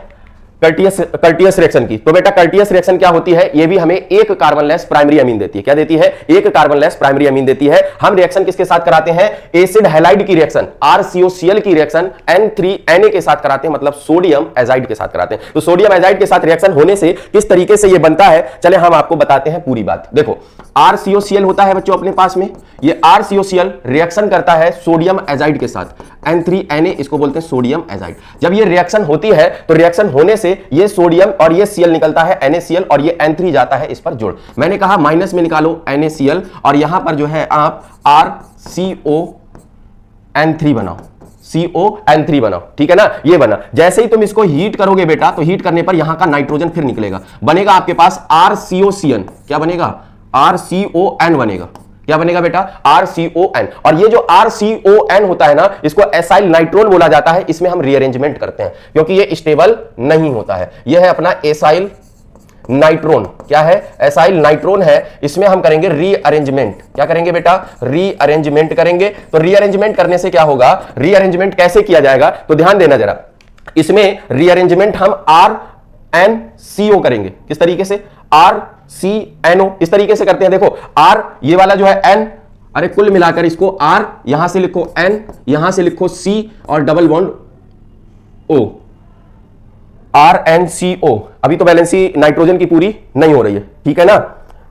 कर्टियस रिएक्शन की। तो बेटा कर्टियस रिएक्शन क्या होती है? ये भी हमें एक कार्बन लेस प्राइमरी अमीन देती है। क्या देती है? एक कार्बन लेस प्राइमरी अमीन देती है। हम रिएक्शन किसके साथ कराते हैं? एसिड हैलाइड की रिएक्शन, RCOCl की रिएक्शन N3Na के साथ कराते हैं, मतलब सोडियम एजाइड के साथ कराते हैं। तो सोडियम एजाइड के साथ रिएक्शन होने से किस तरीके से ये बनता है, चले हम आपको बताते हैं पूरी बात। देखो RCOCl होता है बच्चों अपने पास में, ये RCOCl रिएक्शन करता है सोडियम एजाइड के साथ, N3Na इसको बोलते हैं सोडियम एजाइड। जब ये रिएक्शन होती है तो रिएक्शन होने से ये सोडियम और ये Cl निकलता है NaCl, और ये N3 जाता है इस पर जोड़। मैंने कहा माइनस में निकालो NaCl, और यहां पर जो है आप RCON3 बनाओ, CON3 बनाओ, ठीक है ना, ये बना। जैसे ही तुम इसको हीट करोगे बेटा, तो हीट करने पर यहां का नाइट्रोजन फिर निकलेगा, बनेगा आपके पास RCOCN। क्या बनेगा? RCON बनेगा। क्या बनेगा बेटा? RCON। और ये जो RCON होता है ना, इसको एसाइल नाइट्रोन बोला जाता है। इसमें हम रीअरेंजमेंट करते हैं क्योंकि ये स्टेबल नहीं होता है। यह है अपना एसाइल नाइट्रोन। क्या है? एसाइल नाइट्रोन है। इसमें हम करेंगे रीअरेंजमेंट। क्या करेंगे बेटा? रीअरेंजमेंट करेंगे। तो रीअरेंजमेंट करने से क्या होगा? रीअरेंजमेंट कैसे किया जाएगा तो ध्यान देना जरा। इसमें रीअरेंजमेंट हम RNCO करेंगे। किस तरीके से? RCNO इस तरीके से करते हैं। देखो R ये वाला जो है N, अरे कुल मिलाकर इसको R, यहां से लिखो N, यहां से लिखो C और डबल बॉन्ड O, RNCO। अभी तो वैलेंसी नाइट्रोजन की पूरी नहीं हो रही है, ठीक है ना,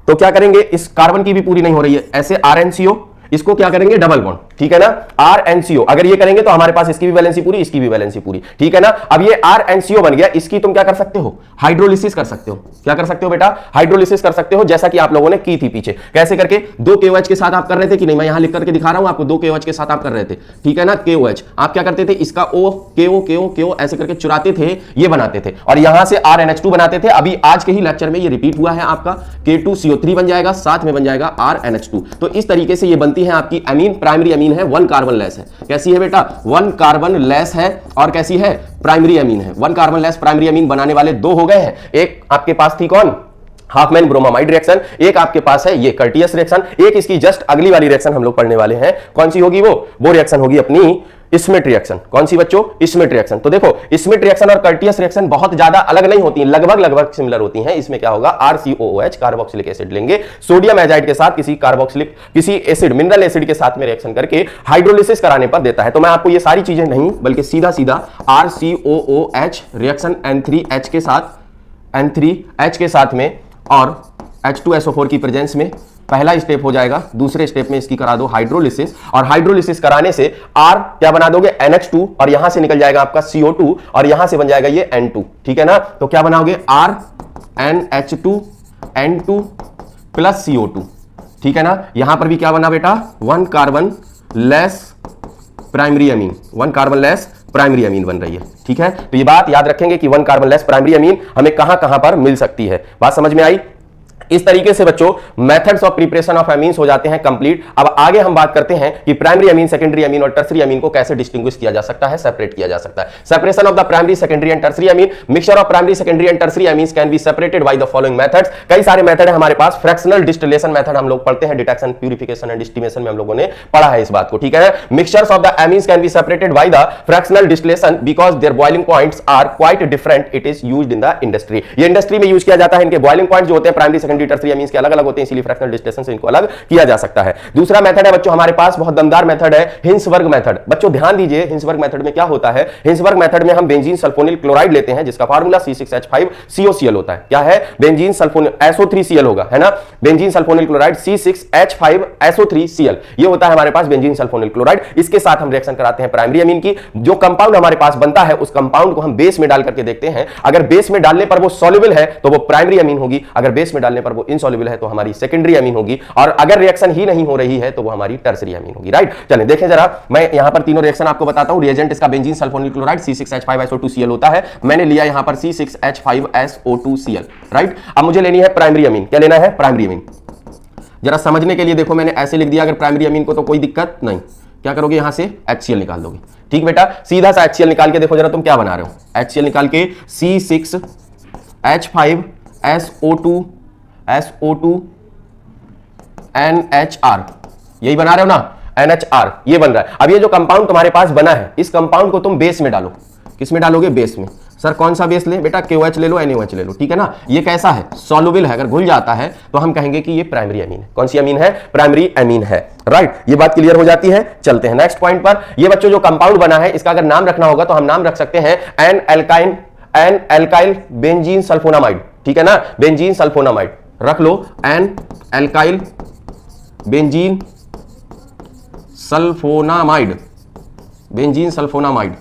तो क्या करेंगे? इस कार्बन की भी पूरी नहीं हो रही है, ऐसे RNCO, इसको क्या करेंगे? डबल बॉन्ड, ठीक है ना, RNCO। अगर ये करेंगे तो हमारे पास इसकी भी वैलेंसी पूरी, इसकी भी वैलेंसी पूरी, ठीक है ना। अब ये RNCO बन गया, इसकी तुम क्या कर सकते हो? हाइड्रोलिसिस कर सकते हो। क्या कर सकते हो बेटा? हाइड्रोलिसिस कर सकते हो, जैसा कि आप लोगों ने की थी पीछे। कैसे करके? 2 KOH के साथ आप कर रहे थे कि नहीं? मैं यहां लिख करके दिखा रहा हूं आपको, 2 KOH के साथ आप कर रहे थे, ठीक है ना। KOH आप क्या करते थे? इसका O KO ऐसे करके चुराते थे, ये बनाते थे, और यहां से RNH2 बनाते थे। अभी आज के ही लेक्चर में ये रिपीट हुआ है आपका, K2CO3 बन जाएगा, साथ में बन जाएगा RNH2। तो इस तरीके से ये बनती है आपकी अमीन। प्राइमरी अमीन है, 1 कार्बन लेस है। कैसी है बेटा? 1 कार्बन लेस है। और कैसी है? प्राइमरी अमीन है। 1 कार्बन लेस प्राइमरी अमीन बनाने वाले 2 हो गए हैं। एक आपके पास थी कौन? Hopman bromamide reaction. एक आपके पास है ये कर्टियस रिएक्शन। एक इसकी जस्ट अगली वाली रिएक्शन हम लोग पढ़ने वाले हैं। कौन सी होगी वो रिएक्शन होगी अपनी स्मिथ रिएक्शन। कौन सी बच्चों? Smith reaction. तो देखो स्मिथ रिएक्शन और कर्टियस रिएक्शन बहुत ज्यादा अलग नहीं होती हैं, लगभग सिमिलर होती हैं। इसमें क्या होगा? RCOOH कार्बोक्सिलिक एसिड लेंगे, सोडियम एजाइड के साथ किसी एसिड, मिनरल एसिड के साथ में रिएक्शन करके हाइड्रोलिसिस कराने पर देता है। तो मैं आपको ये सारी चीजें नहीं, बल्कि सीधा RCOOH रिएक्शन N3H के साथ में और H2SO4 की प्रेजेंस में पहला स्टेप हो जाएगा। दूसरे स्टेप में इसकी करा दो हाइड्रोलिसिस, और हाइड्रोलिसिस कराने से R क्या बना दोगे? NH2, और यहां से निकल जाएगा आपका CO2, और यहां से बन जाएगा ये N2, ठीक है ना। तो क्या बनाओगे? RNH2 N2 प्लस CO2, ठीक है ना। यहां पर भी क्या बना बेटा? 1 carbon less primary amine, 1 carbon less primary amine बन रही है, ठीक है। तो ये बात याद रखेंगे कि 1 कार्बन लेस प्राइमरी अमीन हमें कहां कहां पर मिल सकती है। बात समझ में आई? इस तरीके से बच्चों methods of preparation of amines हो जाते हैं कंप्लीट। अब आगे हम बात करते हैं कि प्राइमरी अमीन, सेकेंडरी अमीन और टर्सरी अमीन को कैसे डिस्टिंग्विश किया जा सकता है, सेपरेट किया जा सकता है। Separation of the primary, secondary and tertiary amine. Mixture of primary, secondary and tertiary amines can be separated by the following methods. कई सारे मेथड है हमारे पास। फ्रैक्शनल डिस्टिलेशन मेथड हम लोग पढ़ते हैं, डिटेक्शन, प्यूरिफिकेशन एंड एस्टिमेशन में हम लोगों ने पढ़ा है इस बात को, ठीक है। Mixtures of the amines can be separated by the fractional distillation because their boiling points are quite different. It is used in the industry. ये इंडस्ट्री में यूज किया जाता है। इनके बॉइलिंग पॉइंट जो होते हैं प्राइमरी, सेकेंडरी, टर्सरी अमीन्स के अलग होते हैं, इसलिए फ्रैक्शनल डिस्टिलेशन से इनको अलग किया जा सकता है। दूसरा मेथड है बच्चों हमारे पास, बहुत दमदार मेथड है, हिंसबर्ग मेथड। बच्चों ध्यान दीजिए, हिंसबर्ग मेथड में क्या होता है? हिंसबर्ग मेथड में हम बेंजीन सल्फोनिल क्लोराइड लेते हैं, जिसका फार्मूला C6H5COCl होता है। क्या है? बेंजीन सल्फोनिल SO3Cl होगा, है ना। बेंजीन सल्फोनिल क्लोराइड C6H5SO3Cl, ये होता है हमारे पास बेंजीन सल्फोनिल क्लोराइड। इसके साथ हम रिएक्शन कराते हैं प्राइमरी अमीन की। जो कंपाउंड हमारे पास बनता है, उस कंपाउंड को हम बेस में डाल करके देखते हैं। अगर बेस में डालने पर वो सॉल्युबल है तो वो प्राइमरी अमीन होगी, अगर बेस में डालने पर वो इनसॉल्युबल है तो हमारी सेकेंडरी अमीन होगी, और अगर रिएक्शन ही नहीं हो रही है तो वो हमारी टर्सरी अमीन होगी, राइट। चलें देखें जरा, मैं यहां पर तीनों रिएक्शन आपको बताता हूं। रिएजेंट इसका बेंजीन सल्फोनिल क्लोराइड C6H5SO2Cl होता है। मैंने लिया यहां पर C6H5SO2Cl, राइट। अब मुझे लेनी है प्राइमरी अमीन। क्या लेना है? Primary amine. जरा समझने के लिए देखो, मैंने ऐसे लिख दिया, अगर प्राइमरी अमीन को तो कोई दिक्कत नहीं। क्या करोगे? यहां से HCl निकाल दोगे, ठीक बेटा। सीधा सा HCl निकाल के देखो जरा तुम क्या बना रहे हो। HCl निकाल के C6H5SO2 NHR, यही बना रहे हो ना, NHR, ये बन रहा है। अब ये जो कंपाउंड तुम्हारे पास बना है, इस कंपाउंड को तुम बेस में डालो। किस में डालोगे? बेस में। सर कौन सा बेस ले? बेटा KOH ले लो, NaOH ले लो, ठीक है ना। ये कैसा है? सॉल्युबल है। अगर घुल जाता है तो हम कहेंगे कि ये प्राइमरी अमीन है। कौन सी अमीन है? प्राइमरी अमीन है, राइट। ये बात क्लियर हो जाती है। चलते हैं नेक्स्ट पॉइंट पर। ये बच्चों जो कंपाउंड बना है, इसका अगर नाम रखना होगा तो हम नाम रख सकते हैं एन एल्काइल बेंजीन सल्फोनामाइड, ठीक है ना। बेंजीन सल्फोनामाइड रख लो, N alkyl benzene sulphonamide, benzene sulphonamide,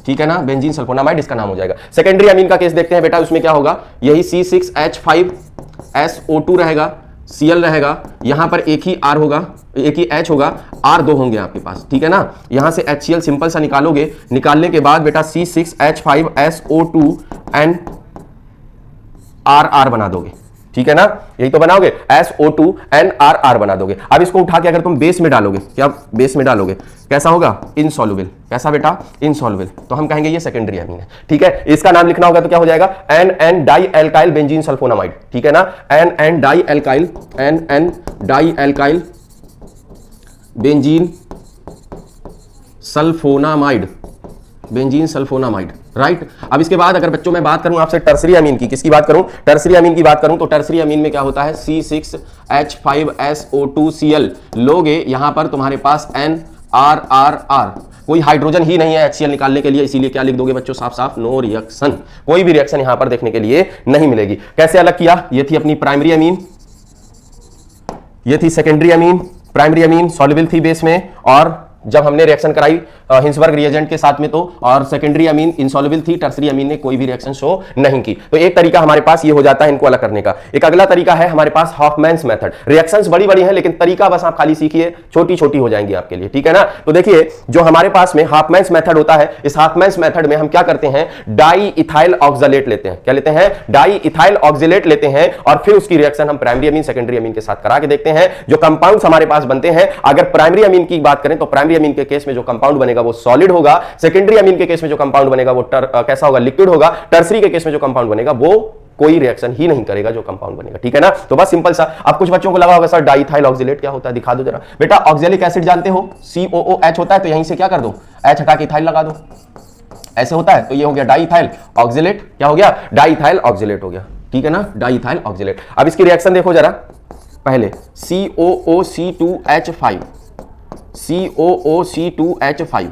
ठीक है ना। बेंजीन सल्फोनामाइड इसका नाम हो जाएगा। सेकेंडरी अमीन का केस देखते हैं बेटा, उसमें क्या होगा? यही C6H5SO2 रहेगा। Cl रहेगा, यहां पर एक ही R होगा, एक ही H होगा, R दो होंगे आपके पास, ठीक है ना। यहां से HCl सिंपल सा निकालोगे, निकालने के बाद बेटा C6H5SO2 एंड RR बना दोगे, ठीक है ना, यही तो बनाओगे, SO2 एंड RR बना दोगे। अब इसको उठा के अगर तुम बेस में डालोगे, क्या बेस में डालोगे, कैसा होगा, इनसॉल्युबल। कैसा बेटा, इनसॉल्युबल। तो हम कहेंगे ये सेकेंडरी अमीन है, ठीक है। इसका नाम लिखना होगा तो क्या हो जाएगा, N di alkyl benzene sulphonamide, ठीक है ना, N di alkyl benzene sulphonamide, benzene sulphonamide, right. अब इसके बाद अगर बच्चों मैं बात करूं आपसे टर्सरी अमीन की, किसकी बात करूं, टर्सरी अमीन की बात करूं, तो टर्सरी अमीन में क्या होता है, C6H5SO2Cl लोगे, यहां पर तुम्हारे पास NRRR, कोई हाइड्रोजन ही नहीं है HCl निकालने के लिए, इसीलिए क्या लिख दोगे बच्चों, साफ साफ नो रिएक्शन, कोई भी रिएक्शन यहां पर देखने के लिए नहीं मिलेगी। कैसे अलग किया, ये थी अपनी प्राइमरी अमीन, ये थी secondary amine. Primary amine soluble थी बेस में, और जब हमने रिएक्शन कराई हिंसबर्ग रिएजेंट के साथ में तो, और सेकेंडरी अमीन इनसॉल्युबल थी, टर्सरी अमीन ने कोई भी रिएक्शन शो नहीं की। तो एक तरीका हमारे पास ये हो जाता है इनको अलग करने का। एक अगला तरीका है हमारे पास हॉफमैन्स मेथड। रिएक्शंस बड़ी बड़ी हैं, लेकिन तरीका बस आप खाली सीखिए, छोटी छोटी हो जाएंगी आपके लिए, ठीक है ना। तो देखिए जो हमारे पास में हॉफमैन्स मेथड होता है, इस हॉफमैन्स मेथड में हम क्या करते हैं, डाई इथाइल ऑक्सलेट लेते हैं। क्या लेते हैं, डाई इथाइल ऑक्सलेट लेते हैं, और फिर उसकी रिएक्शन हम प्राइमरी अमीन सेकेंडरी अमीन के साथ करा के देखते हैं। जो कंपाउंड्स हमारे पास बनते हैं, अगर प्राइमरी अमीन की बात करें तो प्राइमरी अमीन के केस में जो कंपाउंड बनेगा वो सॉलिड होगा, सेकेंडरी अमीन के केस में जो कंपाउंड बनेगा वो कैसा होगा, लिक्विड होगा, टर्सरी के केस में जो कंपाउंड बनेगा वो कोई रिएक्शन ही नहीं करेगा जो कंपाउंड बनेगा, ठीक है ना। तो बस सिंपल सा। अब कुछ बच्चों को लगा होगा सर डाइथाइल ऑक्सलेट क्या होता है, दिखा दो जरा। बेटा ऑक्सैलिक एसिड जानते हो, COOH होता है, तो यहीं से क्या कर दो, H हटा के इथाइल लगा दो, ऐसे होता है। तो ये हो गया डाइथाइल ऑक्सलेट, क्या हो गया, डाइथाइल ऑक्सलेट हो गया, ठीक है ना, डाइथाइल ऑक्सलेट। अब इसकी रिएक्शन देखो जरा, पहले COOC2H5, COOC2H5,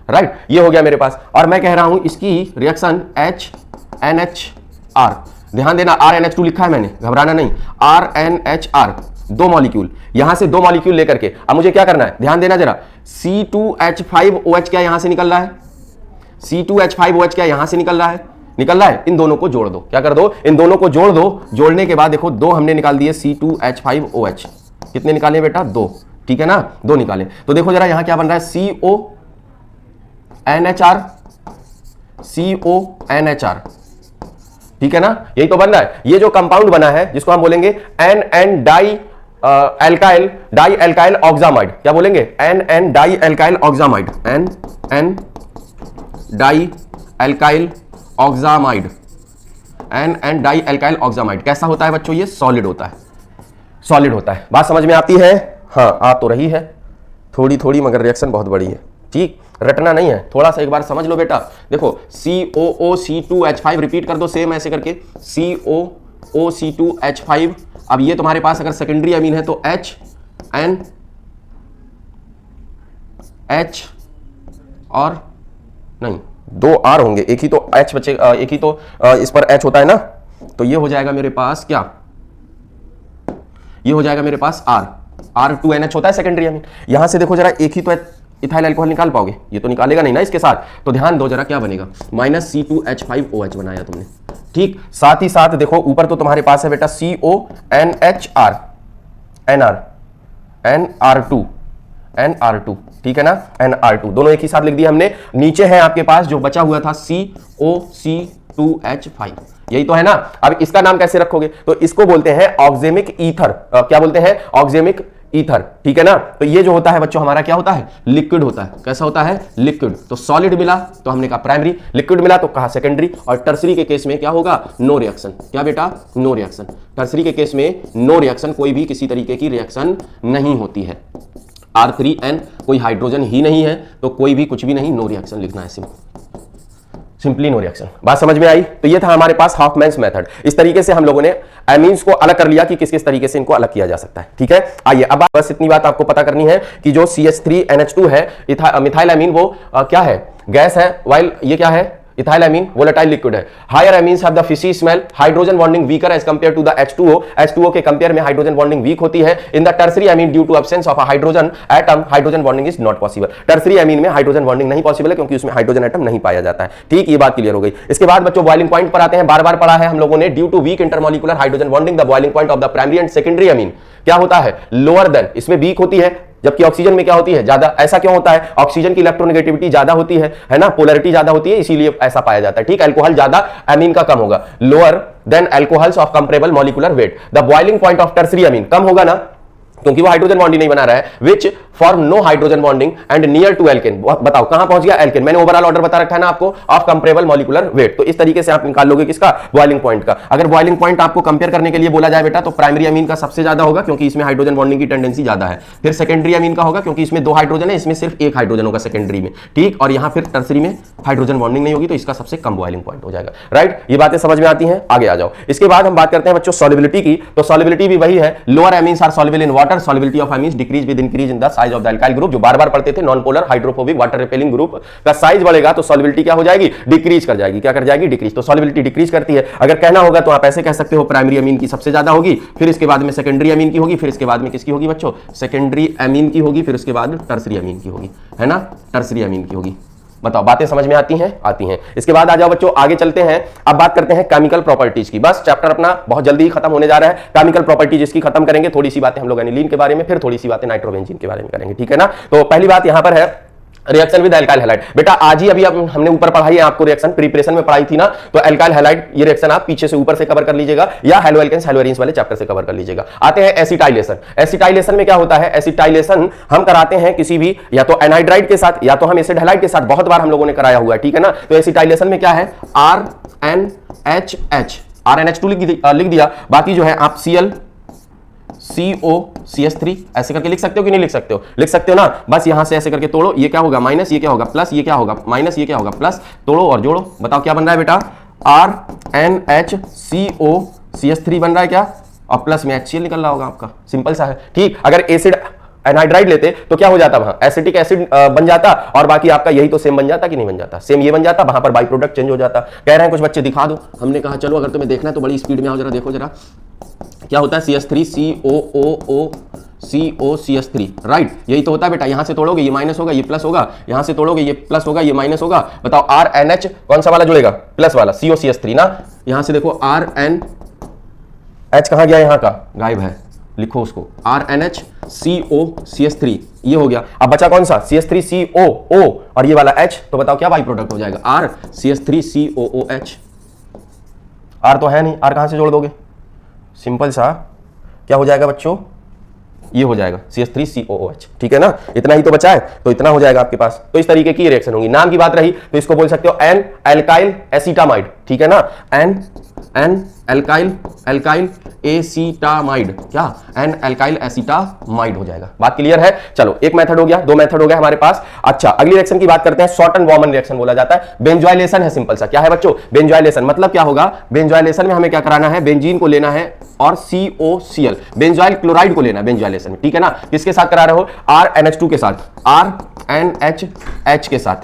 राइट, ये हो गया मेरे पास। और मैं कह रहा हूं इसकी रिएक्शन HNHR, ध्यान देना RNH2 लिखा है मैंने, घबराना नहीं, RNHR, दो मॉलिक्यूल, यहां से दो मॉलिक्यूल लेकर के अब मुझे क्या करना है, ध्यान देना जरा, C2H5OH क्या यहां से निकल रहा है, C2H5OH क्या यहां से निकल रहा है, निकल रहा है, इन दोनों को जोड़ दो, क्या कर दो, इन दोनों को जोड़ दो। जोड़ने के बाद देखो दो हमने निकाल दिए C2H5OH, कितने निकाले बेटा, दो, ठीक है ना, दो निकाले। तो देखो जरा यहां क्या बन रहा है, CONHR, CONHR, ठीक है ना, यही तो बन रहा है। ये जो कंपाउंड बना है जिसको हम बोलेंगे NN डाई एल्काइल ऑक्सामाइड, क्या बोलेंगे, NN di alkyl oxamide, NN di alkyl oxamide, NN di alkyl oxamide. कैसा होता है बच्चों, ये सॉलिड होता है, सॉलिड होता है। बात समझ में आती है, हाँ आ तो रही है थोड़ी थोड़ी, मगर रिएक्शन बहुत बड़ी है, ठीक, रटना नहीं है, थोड़ा सा एक बार समझ लो बेटा। देखो COOC2H5 रिपीट कर दो सेम ऐसे करके, COOC2H5। अब ये तुम्हारे पास अगर सेकेंडरी अमीन है तो H और नहीं, दो R होंगे, एक ही तो H बचे, एक ही तो इस पर H होता है ना, तो ये हो जाएगा मेरे पास क्या, ये हो जाएगा मेरे पास R2NH होता है सेकेंडरी अमीन। यहां से देखो जरा, एक ही तो इथाइल अल्कोहल निकाल पाओगे, ये तो निकालेगा नहीं ना इसके साथ, तो ध्यान दो जरा क्या बनेगा, -C2H5OH बनाया तुमने, ठीक। साथ ही साथ देखो ऊपर तो तुम्हारे पास है बेटा CONHR, NR2, ठीक है ना, NR2, दोनों एक ही साथ लिख दिया हमने। नीचे है आपके पास जो बचा हुआ था COC2H5, यही तो है ना। अब इसका नाम कैसे रखोगे, तो इसको बोलते हैं ऑक्जेमिक ईथर, क्या बोलते हैं, ऑक्जेमिक ईथर, ठीक है ना। तो ये जो होता है बच्चों हमारा क्या होता है, लिक्विड होता है। कैसा होता है, लिक्विड। तो सॉलिड मिला तो हमने कहा प्राइमरी, लिक्विड मिला तो कहा सेकेंडरी, और टर्सरी के केस में क्या होगा, नो रिएक्शन। क्या बेटा, नो रिएक्शन। टर्सरी के केस में नो रिएक्शन, कोई भी किसी तरीके की रिएक्शन नहीं होती है। R3N, कोई हाइड्रोजन ही नहीं है तो कोई भी कुछ भी नहीं, नो रिएक्शन लिखना है, सिंपली नो रिएक्शन। बात समझ में आई। तो ये था हमारे पास हॉफमैन्स मेथड। इस तरीके से हम लोगों ने एमीन्स को अलग कर लिया कि किस किस तरीके से इनको अलग किया जा सकता है, ठीक है। आइए अब बस इतनी बात आपको पता करनी है कि जो CH3NH2 है मिथाइल एमीन, वो क्या है, गैस है, वाइल ये क्या है, इथाइल एमीन वोलेटाइल लिक्विड है। Higher amines have the fishy smell, hydrogen bonding weaker as compare to the H2O, H2O के कंपेयर में हाइड्रोजन बॉन्डिंग वीक होती है। In the tertiary amine due to absence of a hydrogen atom hydrogen bonding is not possible. Tertiary amine में hydrogen bonding नहीं possible है क्योंकि उसमें hydrogen atom नहीं पाया जाता है। ठीक, ये बात क्लियर हो गई। इसके बाद बच्चों बॉइलिंग पॉइंट पर आते हैं। बार बार पढ़ा है हम लोगों ने, due to weak intermolecular hydrogen bonding the boiling point of the primary and secondary amine क्या होता है, लोअर देन, इसमें वीक होती है जबकि ऑक्सीजन में क्या होती है, ज्यादा। ऐसा क्यों होता है, ऑक्सीजन की इलेक्ट्रोनेगेटिविटी ज्यादा होती है ना, पोलैरिटी ज्यादा होती है, इसीलिए ऐसा पाया जाता है। ठीक, अल्कोहल ज्यादा, एमीन का कम होगा, lower than alcohols of comparable molecular weight. The boiling point of tertiary amine कम होगा ना क्योंकि वो हाइड्रोजन बॉन्डिंग नहीं बना रहा है, which form no hydrogen bonding and near to alkane. बताओ कहां पहुंच गया, एल्केन। मैंने ओवरऑल ऑर्डर बता रखा है ना आपको, ऑफ कंपेरेबल मॉलिक्यूलर वेट। तो इस तरीके से आप निकाल लोगे किसका, बॉइलिंग पॉइंट का। अगर बॉइलिंग पॉइंट आपको कंपेयर करने के लिए बोला जाए बेटा, तो प्राइमरी अमीन का सबसे ज्यादा होगा क्योंकि इसमें हाइड्रोजन बॉन्डिंग की टेंडेंसी ज्यादा है। फिर सेकेंडरी अमीन का होगा क्योंकि इसमें 2 हाइड्रोजन है, इसमें सिर्फ 1 हाइड्रोजन होगा सेकेंडरी में। ठीक, और यहां फिर टर्सरी में हाइड्रोजन बॉन्डिंग नहीं होगी तो इसका सबसे कम बॉइलिंग पॉइंट हो जाएगा। राइट, ये बातें समझ में आती हैं, आगे आ जाओ। इसके बाद हम बात करते हैं बच्चों सॉल्युबिलिटी की। तो सॉल्युबिलिटी भी वही है, lower amines are soluble in water, solubility of amines decrease with increase in the size of the alkyl group. जो बार बार पढ़ते थे, non polar hydrophobic water repelling group का साइज बढ़ेगा तो सॉल्युबिलिटी क्या हो जाएगी, डिक्रीज कर जाएगी। क्या कर जाएगी, डिक्रीज। तो सॉल्युबिलिटी डिक्रीज करती है। अगर कहना होगा तो आप ऐसे कह सकते हो, प्राइमरी अमीन की सबसे ज्यादा होगी, फिर इसके बाद में सेकेंडरी अमीन की होगी, फिर इसके बाद में किसकी होगी बच्चों, सेकेंडरी अमीन की होगी, फिर उसके बाद टर्सरी अमीन की होगी, है ना, टर्सरी अमीन की होगी। बताओ बातें समझ में आती हैं, आती हैं। इसके बाद आ जाओ बच्चों, आगे चलते हैं। अब बात करते हैं केमिकल प्रॉपर्टीज की। बस चैप्टर अपना बहुत जल्दी ही खत्म होने जा रहा है। केमिकल प्रॉपर्टीज इसकी खत्म करेंगे, थोड़ी सी बातें हम लोग एनिलीन के बारे में, फिर थोड़ी सी बातें नाइट्रोबेंजीन के बारे में करेंगे। ठीक है ना। तो पहली बात यहां पर है रिएक्शन विद एल्काइल हैलाइड। बेटा आज ही अभी हमने ऊपर पढ़ाई है आपको, रिएक्शन प्रिपरेशन में पढ़ाई थी ना, तो एल्काइल हैलाइड ये रिएक्शन आप पीछे से ऊपर से कवर कर लीजिएगा या हैलोएल्केन्स हैलोएरीन्स वाले चैप्टर से कवर कर लीजिएगा। आते हैं एसिटाइलेशन। एसिटाइलेशन में क्या होता है, एसिटाइलेशन हम कराते हैं किसी भी या तो एनहाइड्राइड के साथ या तो हम एसिड हैलाइड के साथ, बहुत बार हम लोगों ने कराया हुआ है। ठीक है ना। तो एसिटाइलेशन में क्या है, RNHH, RNH2 लिख दिया, बाकी जो है आप COCH3 ऐसे करके लिख सकते हो कि नहीं लिख सकते हो, लिख सकते हो ना। बस यहां से ऐसे करके तोड़ो, ये क्या होगा माइनस, ये क्या होगा प्लस, ये क्या होगा माइनस, ये क्या होगा प्लस, तोड़ो और जोड़ो। बताओ क्या बन रहा है बेटा, RNHCOCH3 बन रहा है क्या, और प्लस में HCl निकल रहा होगा आपका, सिंपल सा है। ठीक, अगर एसिड एनहाइड्राइड लेते तो क्या हो जाता, वहां एसिटिक एसिड बन जाता और बाकी आपका यही तो सेम बन जाता कि नहीं बन जाता, सेम ये बन जाता, वहां पर बाई प्रोडक्ट चेंज हो जाता। कह रहे हैं कुछ बच्चे दिखा दो, हमने कहा चलो अगर तुम्हें देखना है तो बड़ी स्पीड में आओ, जरा देखो जरा क्या होता है, CH3COOCOCH3, राइट, यही तो होता है बेटा। यहां से तोड़ोगे ये माइनस होगा, ये प्लस होगा, यहां से तोड़ोगे ये प्लस होगा, ये माइनस होगा। बताओ RNH कौन सा वाला जुड़ेगा, प्लस वाला, COCH3 ना। यहां से देखो RNH कहां गया, यहां का गायब है, लिखो उसको RNHCOCH3, ये हो गया। अब बचा कौन सा, CH3COO और ये वाला H, तो बताओ क्या बाई प्रोडक्ट हो जाएगा, RCH3COOH। R तो है नहीं, R कहां से जोड़ दोगे, सिंपल सा क्या हो जाएगा बच्चों, ये हो जाएगा CH3COOH। ठीक है ना, इतना ही तो बचा है, तो इतना हो जाएगा आपके पास। तो इस तरीके की रिएक्शन होगी। नाम की बात रही तो इसको बोल सकते हो एन एल्काइल एसिटामाइड। ठीक है ना, एन एल्काइल एसिटामाइड, क्या एन एल्काइल एसिटामाइड हो जाएगा। बात क्लियर है। चलो एक मेथड हो गया, 2 मेथड हो गया हमारे पास। अच्छा अगली रिएक्शन की बात करते हैं, शॉर्ट एंड वॉर्मन रिएक्शन बोला जाता है। बेंजोइलेशन है, सिंपल सा। क्या है बच्चों, बेंजोइलेशन मतलब क्या होगा, बेंजोइलेशन में हमें क्या कराना है, बेंजीन को लेना है और COCl, बेंजोइल क्लोराइड को लेना है बेंजोइलेशन में। ठीक है ना, किसके साथ करा रहे हो, RNH2 के साथ, RNHH के साथ।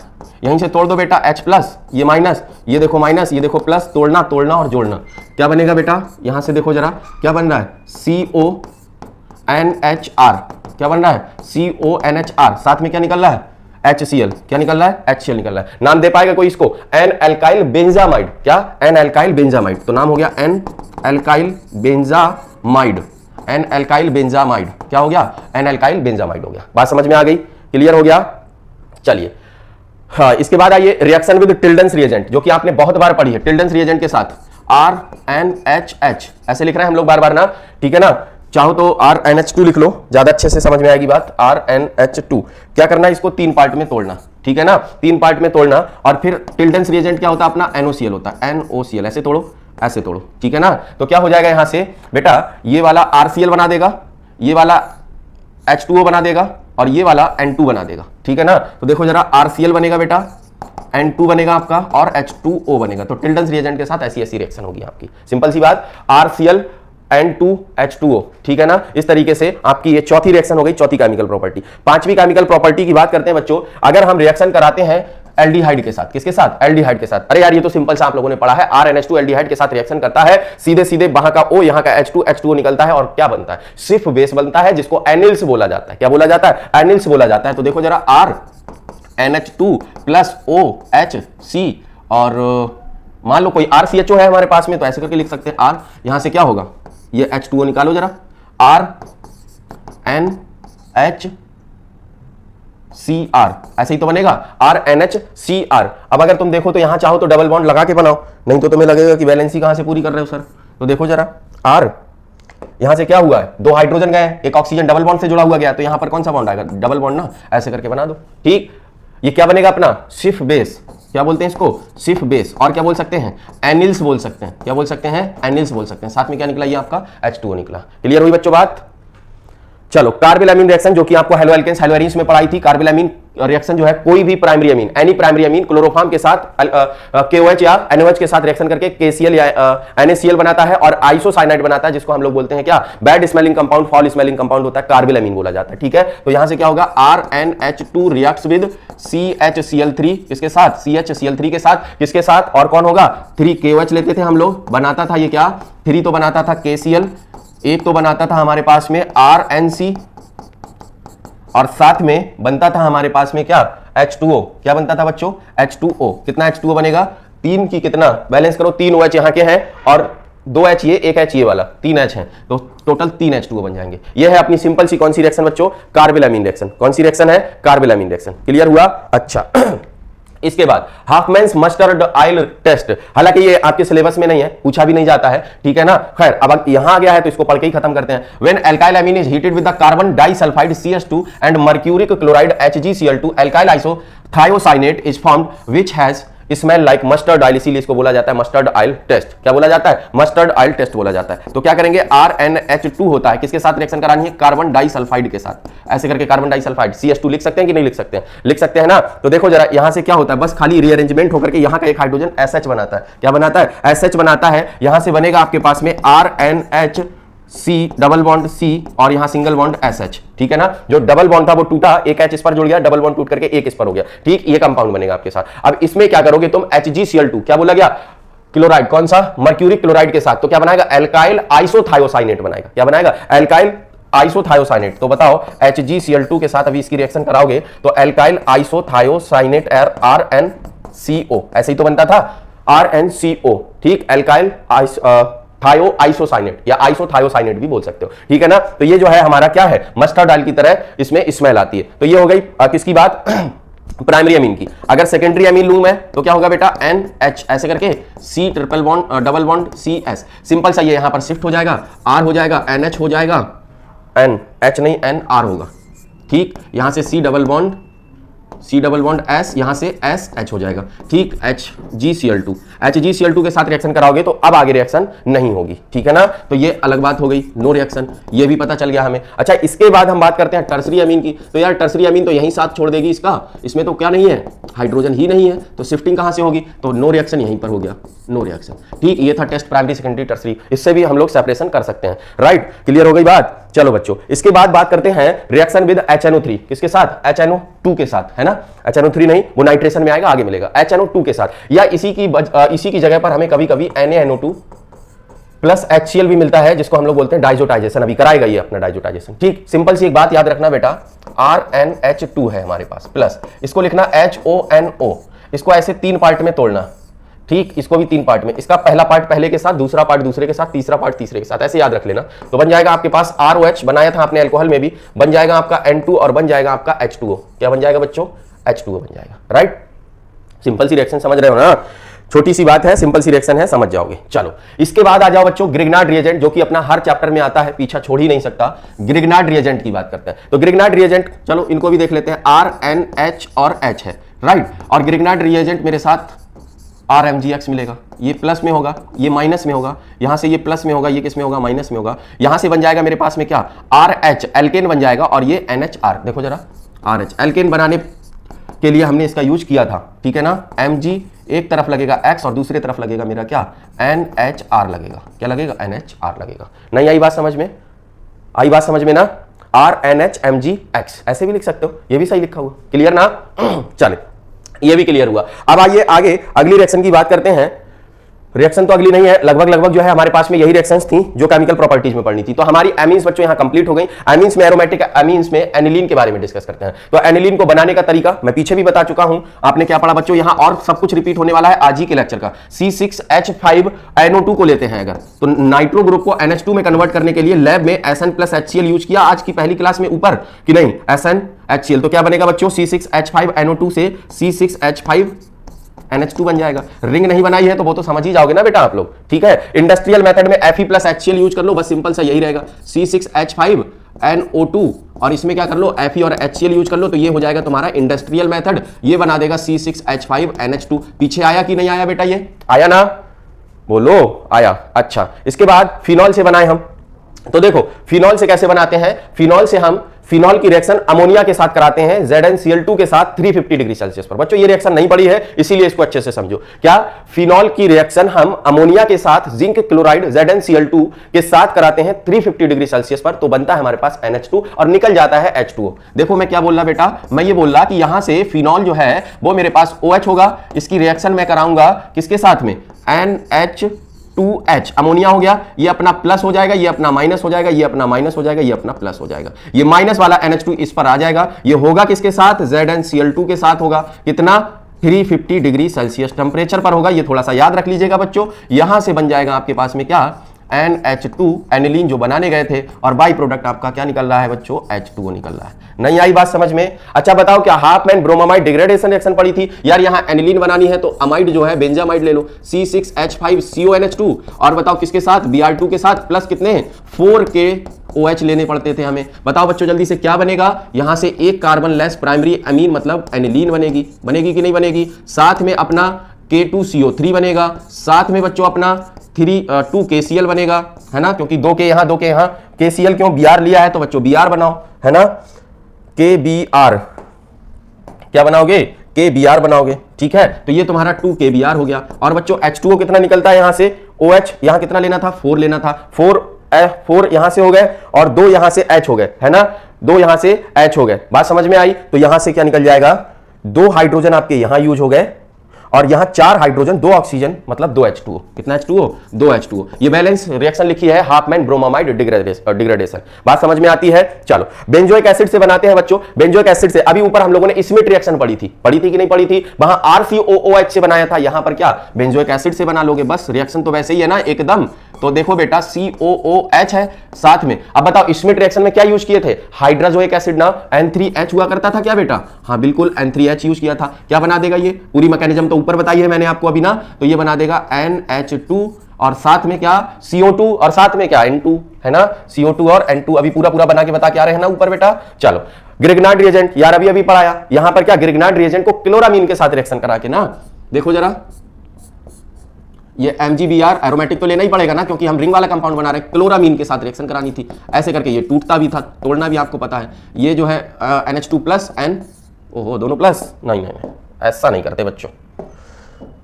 यहीं से तोड़ दो बेटा, H प्लस, ये माइनस, ये देखो माइनस, ये देखो प्लस, तोड़ना तोड़ना और जोड़ना। क्या बनेगा बेटा, यहां से देखो जरा क्या बन रहा है, CONHR, क्या बन रहा है, CONHR, साथ में क्या निकल रहा है, HCl, क्या निकल रहा है, HCl निकल रहा है। नाम दे पाएगा कोई इसको, एन एल्काइल बेंजामाइड। क्या, एन एल्काइल बेंजामाइड, तो नाम हो गया N alkyl benzamide, N alkyl benzamide. क्या हो गया, एन एल्काइल बेंजामाइड हो गया। बात समझ में आ गई, क्लियर हो गया। चलिए हाँ, इसके बाद आइए रिएक्शन विद टिल्डन्स रिएजेंट, जो कि आपने बहुत बार पढ़ी है। टिल्डन्स रिएजेंट के साथ RNHH ऐसे लिख रहे हैं हम लोग बार बार ना। ठीक है ना, चाहो तो RNH2 लिख लो, ज्यादा अच्छे से समझ में आएगी बात। RNH2 क्या करना है, इसको 3 पार्ट में तोड़ना। ठीक है ना, 3 पार्ट में तोड़ना, और फिर टिल्डन्स रिएजेंट क्या होता है अपना, NOCl होता है, NOCl। ऐसे तोड़ो, ऐसे तोड़ो। ठीक है ना, तो क्या हो जाएगा यहां से बेटा, ये वाला RCl बना देगा, ये वाला H2O बना देगा और ये वाला N2 बना देगा। ठीक है ना, तो देखो जरा, RCl बनेगा बेटा, N2 बनेगा आपका और H2O बनेगा। तो टिल्डन्स रिएजेंट के साथ ऐसी ऐसी रिएक्शन होगी आपकी, सिंपल सी बात, RCl N2 H2O। ठीक है ना, इस तरीके से आपकी ये चौथी रिएक्शन हो गई, चौथी केमिकल प्रॉपर्टी। 5वीं केमिकल प्रॉपर्टी की बात करते हैं बच्चों। अगर हम रिएक्शन कराते हैं एल्डिहाइड के साथ। किसके साथ? एल्डिहाइड के साथ। अरे यार ये तो सिंपल सा आप लोगों ने पढ़ा है, RNH2 एल्डिहाइड के साथ रिएक्शन करता है, सीधे सीधे वहां का O यहां का H2 निकलता है और क्या बनता है? सिर्फ बेस बनता है जिसको एनिल्स बोला जाता है। क्या बोला जाता है? एनिल्स बोला जाता है। तो देखो जरा RNH2 प्लस OHC और मान लो कोई RCHO है हमारे पास में, तो ऐसे करके लिख सकते हैं R, यहां से क्या होगा? ये H2O निकालो जरा, RNHCr, ऐसे ही तो बनेगा RNHCr। अब अगर तुम देखो तो यहां चाहो तो डबल बॉन्ड लगा के बनाओ, नहीं तो तुम्हें लगेगा कि वैलेंसी कहां से पूरी कर रहे हो सर। तो देखो जरा R, यहां से क्या हुआ है? 2 हाइड्रोजन गए, एक ऑक्सीजन डबल बॉन्ड से जुड़ा हुआ गया, तो यहां पर कौन सा बॉन्ड आएगा? डबल बॉन्ड ना, ऐसे करके बना दो। ठीक, ये क्या बनेगा अपना? सिर्फ बेस। क्या बोलते हैं इसको? सिर्फ बेस। और क्या बोल सकते हैं? एनिल्स बोल सकते हैं। क्या बोल सकते हैं? एनिल्स बोल सकते हैं। साथ में क्या निकला? ये आपका H2O निकला। क्लियर हुई बच्चों बात? चलो, कार्बोलामीन रिएक्शन जो कि आपको हेलो एल्केन्स हेलो एरीन्स में पढ़ाई थी। कार्बोलामीन रिएक्शन जो है कोई भी primary amine, any primary amine chloroform के साथ KOH या NOH के साथ रिएक्शन करके KCl या NaCl बनाता है और आइसोसाइनाइड बनाता है, जिसको हम लोग बोलते हैं क्या? Bad smelling compound, fall smelling compound होता है, कार्बोलामीन बोला जाता है। ठीक है, तो यहां से क्या होगा? RNH2 रिएक्ट्स विद CHCl3 किसके साथ? CHCl3 के साथ। किसके साथ? और कौन होगा? 3 KOH लेते थे हम लोग, बनाता था ये क्या? 3 तो बनाता था KCl, एक तो बनाता था हमारे पास में RNC और साथ में बनता था हमारे पास में क्या? H2O। क्या बनता था बच्चों? H2O। कितना H2O बनेगा? 3 की कितना? बैलेंस करो, 3 OH यहाँ के हैं और 2 H ये, 1 H ये वाला, 3 H है, तो टोटल 3 H2O बन जाएंगे। ये है अपनी सिंपल सी कौन सी रिएक्शन बच्चों? कार्बोलामीन रिएक्शन। कौन सी रिएक्शन है? कार्बोलामीन रिएक्शन। क्लियर हुआ? अच्छा इसके बाद हाफमैन्स मस्टर्ड ऑयल टेस्ट, हालांकि ये आपके सिलेबस में नहीं है, पूछा भी नहीं जाता है, ठीक है ना। खैर अब यहां आ गया है तो इसको पढ़ के ही खत्म करते हैं। When alkyl amine is heated with the carbon disulphide CH2 and mercuric chloride HgCl2, alkyl isothiocyanate is formed which has smell like mustard oil, इसीलिए इसको बोला जाता है मस्टर्ड ऑयल टेस्ट। क्या बोला जाता है? मस्टर्ड ऑयल टेस्ट बोला जाता है। तो क्या करेंगे? RNH2 होता है, किसके साथ रिएक्शन करानी है? कार्बन डाइसल्फाइड के साथ। ऐसे करके कार्बन डाइसल्फाइड CH2 लिख सकते हैं कि नहीं लिख सकते हैं? लिख सकते हैं ना। तो देखो जरा यहां से क्या होता है, बस खाली रीअरेंजमेंट होकर के यहां का एक हाइड्रोजन SH बनाता है। क्या बनाता है? SH बनाता है। यहां से बनेगा आपके पास में RNH C double bond C और यहां सिंगल बॉन्ड SH। ठीक है ना, जो डबल बॉन्ड था वो टूटा, एक H इस पर जुड़ गया, डबल बॉन्ड टूट करके एक इस पर हो गया। ठीक, ये कंपाउंड बनेगा आपके साथ। अब इसमें क्या करोगे तुम? HgCl2, क्या बोला गया? क्लोराइड, कौन सा? मर्क्यूरिक क्लोराइड के साथ। तो क्या बनाएगा? एल्काइल आइसोथायोसाइनेट बनाएगा। क्या बनाएगा? Alkyl isothiocyanate. तो बताओ HgCl2 के साथ अभी इसकी रिएक्शन कराओगे तो एल्काइल आइसोथायोसाइनेट RnCO, ऐसे ही तो बनता था RnCO। ठीक, एल्काइल आइसोसाइनेट या आइसोथायोसाइनेट भी बोल सकते हो। ठीक है ना। तो ये जो है हमारा क्या है? मस्टर्ड ऑयल की तरह इसमें स्मेल आती है। तो ये हो गई किसकी बात? प्राइमरी अमीन की। अगर सेकेंडरी अमीन लूं मैं तो क्या होगा बेटा? NH, ऐसे करके C triple bond double bond CS, simple सा ये यहां पर शिफ्ट हो जाएगा, R हो जाएगा, NH हो जाएगा, NH नहीं NR होगा। ठीक, यहां से C डबल बॉन्ड S, यहां से SH हो जाएगा। ठीक, HgCl2 के साथ रिएक्शन कराओगे तो अब आगे रिएक्शन नहीं होगी। ठीक है ना। तो ये अलग बात हो गई, नो रिएक्शन, ये भी पता चल गया हमें। अच्छा इसके बाद हम बात करते हैं टर्सरी अमीन की। तो यार टर्सरी अमीन तो यहीं साथ छोड़ देगी इसका, इसमें तो क्या नहीं है? हाइड्रोजन ही नहीं है, तो शिफ्टिंग कहां से होगी? तो नो रिएक्शन यहीं पर हो गया, नो रिएक्शन। ठीक, ये था टेस्ट प्राइमरी सेकेंडरी टर्सरी, इससे भी हम लोग सेपरेशन कर सकते हैं। राइट, क्लियर हो गई बात। चलो बच्चों इसके बाद बात करते हैं रिएक्शन विद HNO3, किसके साथ? HNO2 के साथ, है ना। HNO3 नहीं, वो नाइट्रेशन में आएगा, आगे मिलेगा। HNO2 के साथ, या इसी की जगह पर हमें कभी कभी NaNO2 प्लस HCl भी मिलता है, जिसको हम लोग बोलते हैं डाइजोटाइजेशन। अभी कराएगा ये अपना डाइजोटाइजेशन। ठीक, सिंपल सी एक बात याद रखना बेटा, RNH2 है हमारे पास प्लस, इसको लिखना HONO, इसको ऐसे 3 पार्ट में तोड़ना। ठीक, इसको भी 3 पार्ट में, इसका पहला पार्ट पहले के साथ, दूसरा पार्ट दूसरे के साथ, तीसरा पार्ट तीसरे के साथ, ऐसे याद रख लेना। तो बन जाएगा आपके पास ROH, बनाया था आपने अल्कोहल में भी, बन जाएगा आपका N2 और बन जाएगा आपका H2O। क्या बन जाएगा बच्चों? H2O बन जाएगा। राइट, सिंपल सी रिएक्शन, समझ रहे हो ना। छोटी सी बात है, सिंपल सी रिएक्शन है, समझ जाओगे। चलो इसके बाद आ जाओ बच्चों ग्रिग्नार्ड रिएजेंट, जो कि अपना हर चैप्टर में आता है, पीछा छोड़ ही नहीं सकता। ग्रिग्नार्ड रिएजेंट की बात करते हैं। तो ग्रिग्नार्ड रिएजेंट, चलो इनको भी देख लेते हैं। RNH और H है, राइट। और ग्रिग्नार्ड रिएजेंट मेरे साथ RMgX मिलेगा, ये प्लस में होगा, ये माइनस में होगा, यहां से ये प्लस में होगा, ये किस में होगा? माइनस में होगा। यहां से बन जाएगा मेरे पास में क्या? RH, एल्केन बन जाएगा, और ये NHR, देखो जरा RH, एल्केन बनाने के लिए हमने इसका यूज किया था। ठीक है ना। Mg एक तरफ लगेगा X और दूसरी तरफ लगेगा मेरा क्या? NHR लगेगा। क्या लगेगा? NHR लगेगा। नहीं आई बात समझ में? आई बात समझ में ना। RNHMgX ऐसे भी लिख सकते हो, ये भी सही लिखा हुआ। क्लियर ना। चले ये भी क्लियर हुआ। अब आइए आगे अगली रिएक्शन की बात करते हैं। रिएक्शन तो अगली नहीं है, लगभग जो है हमारे पास में यही रिएक्शंस थी जो केमिकल प्रॉपर्टीज में पढ़नी थी। तो हमारी एमीन्स बच्चों यहां कंप्लीट हो गई। एमीन्स में एरोमेटिक एमीन्स में एनिलीन के बारे में डिस्कस करते हैं। तो एनिलीन को बनाने का तरीका मैं पीछे भी बता चुका हूं। आपने क्या पढ़ा बच्चों, यहां और सब कुछ रिपीट होने वाला है आज ही के लेक्चर का। C6H5NO2 को लेते हैं अगर, तो नाइट्रो ग्रुप को NH2 में कन्वर्ट करने के लिए लैब में SN+HCl यूज किया आज की पहली क्लास में ऊपर कि नहीं, SNHCl। तो क्या बनेगा बच्चों, C6H5NO2 से C6H5NH2 बन जाएगा। रिंग नहीं बनाई है तो वो तो समझ ही जाओगे ना बेटा आप लोग, ठीक है। इंडस्ट्रियल मेथड में Fe+HCl यूज कर लो, बस सिंपल सा यही रहेगा, C6H5NO2 और इसमें क्या कर लो, Fe और HCl यूज कर लो, तो ये हो जाएगा तुम्हारा इंडस्ट्रियल मेथड। ये बना देगा C6H5NH2। पीछे आया कि नहीं आया बेटा, ये आया ना, बोलो आया। अच्छा, इसके बाद फिनॉल से बनाए हम। तो देखो फिनॉल से कैसे बनाते हैं, फिनॉल से हम फिनॉल की रिएक्शन अमोनिया के साथ कराते हैं ZnCl2 के साथ 350 डिग्री सेल्सियस पर। बच्चों ये रिएक्शन नहीं पड़ी है इसीलिए इसको अच्छे से समझो। क्या फिनॉल की रिएक्शन हम अमोनिया के साथ जिंक क्लोराइड ZnCl2 के साथ कराते हैं 350 डिग्री सेल्सियस पर, तो बनता है हमारे पास NH2 और निकल जाता है H2O। देखो मैं क्या बोल रहा बेटा, मैं ये बोल रहा कि यहां से फिनॉल जो है वो मेरे पास OH होगा, इसकी रिएक्शन मैं कराऊंगा किसके साथ में, NH2H, अमोनिया हो गया, ये अपना प्लस हो जाएगा, ये अपना माइनस हो जाएगा, ये अपना माइनस हो जाएगा, ये अपना प्लस हो जाएगा। ये माइनस वाला NH2 इस पर आ जाएगा। ये होगा किसके साथ, ZnCl2 के साथ होगा। कितना, 350 डिग्री सेल्सियस टेम्परेचर पर होगा। ये थोड़ा सा याद रख लीजिएगा बच्चों। यहां से बन जाएगा आपके पास में क्या, NH2 एनिलीन जो बनाने गए थे, और बाई प्रोडक्ट आपका क्या निकल रहा है बच्चों, H2O निकल रहा है। नहीं आई बात समझ में? अच्छा बताओ, क्या हाफमैन ब्रोमामाइड डिग्रेडेशन रिएक्शन पड़ी थी यार, यहां एनिलीन बनानी है तो अमाइड जो है बेंजामाइड ले लो, C6H5CONH2, और बताओ किसके साथ, Br2 के साथ, प्लस कितने, 4 के OH लेने पड़ते थे हमें। बताओ बच्चों जल्दी से क्या बनेगा, यहां से एक कार्बन लेस प्राइमरी अमीन मतलब एनिलीन बनेगी, बनेगी कि नहीं बनेगी। साथ में अपना K2CO3 बनेगा, साथ में बच्चों अपना 2KCl बनेगा, है ना, क्योंकि 2 के यहां 2 के यहां, KCl क्यों, Br लिया है तो बच्चों Br बनाओ, है ना, KBr क्या बनाओगे, KBr बनाओगे, ठीक है। तो ये तुम्हारा 2KBr हो गया। और बच्चों H2O कितना निकलता है यहां से, OH यहां कितना लेना था, 4 लेना था, 4 यहां से हो गए और 2 यहां से H हो गए, है ना, 2 यहां से H हो गए। बात समझ में आई? तो यहां से क्या निकल जाएगा, 2 हाइड्रोजन आपके यहां यूज हो गए और यहां 4 हाइड्रोजन 2 ऑक्सीजन मतलब 2 H2O। कितना H2O, 2 H2O। ये बैलेंस रिएक्शन लिखी है हाफमैन ब्रोमामाइड डिग्रेडेशन। बात समझ में आती है? चलो बेंजोइक एसिड से बनाते हैं बच्चों। बेंजोइक एसिड से अभी ऊपर हम लोगों ने स्मिट रिएक्शन पढ़ी थी कि नहीं पढ़ी थी, वहां RCOOH से बनाया था, यहां पर क्या बेंजोइक एसिड से बना लोगे, बस रिएक्शन तो वैसे ही है ना एकदम। तो देखो बेटा COOH है साथ में। अब बताओ स्मिट रिएक्शन में क्या यूज किए थे, हाइड्रोजोइक एसिड ना, N3H हुआ करता था क्या बेटा, हाँ बिल्कुल N3H यूज किया था। क्या बना देगा ये, पूरी मैकेनिज्म तो ऊपर बताई है मैंने आपको अभी ना, तो ये बना देगा NH2 और साथ में क्या CO2 और साथ में क्या N2, है ना, CO2 और N2 अभी पूरा बना के बता के आ रहे हैं ना ऊपर बेटा। चलो ग्रिग्नार्ड रिएजेंट यार अभी पढ़ाया, यहां पर क्या ग्रिग्नार्ड रिएजेंट को क्लोरामीन के साथ रिएक्शन करा के ना, देखो जरा ये MgBr एरोमेटिक तो लेना ही पड़ेगा ना, क्योंकि हम रिंग वाला कंपाउंड बना रहे हैं, क्लोरामीन के साथ रिएक्शन करानी थी। ऐसे करके ये टूटता भी था, तोड़ना भी आपको पता है। ये जो है NH2 प्लस N, ओहो दोनों प्लस, नहीं ऐसा नहीं करते बच्चों,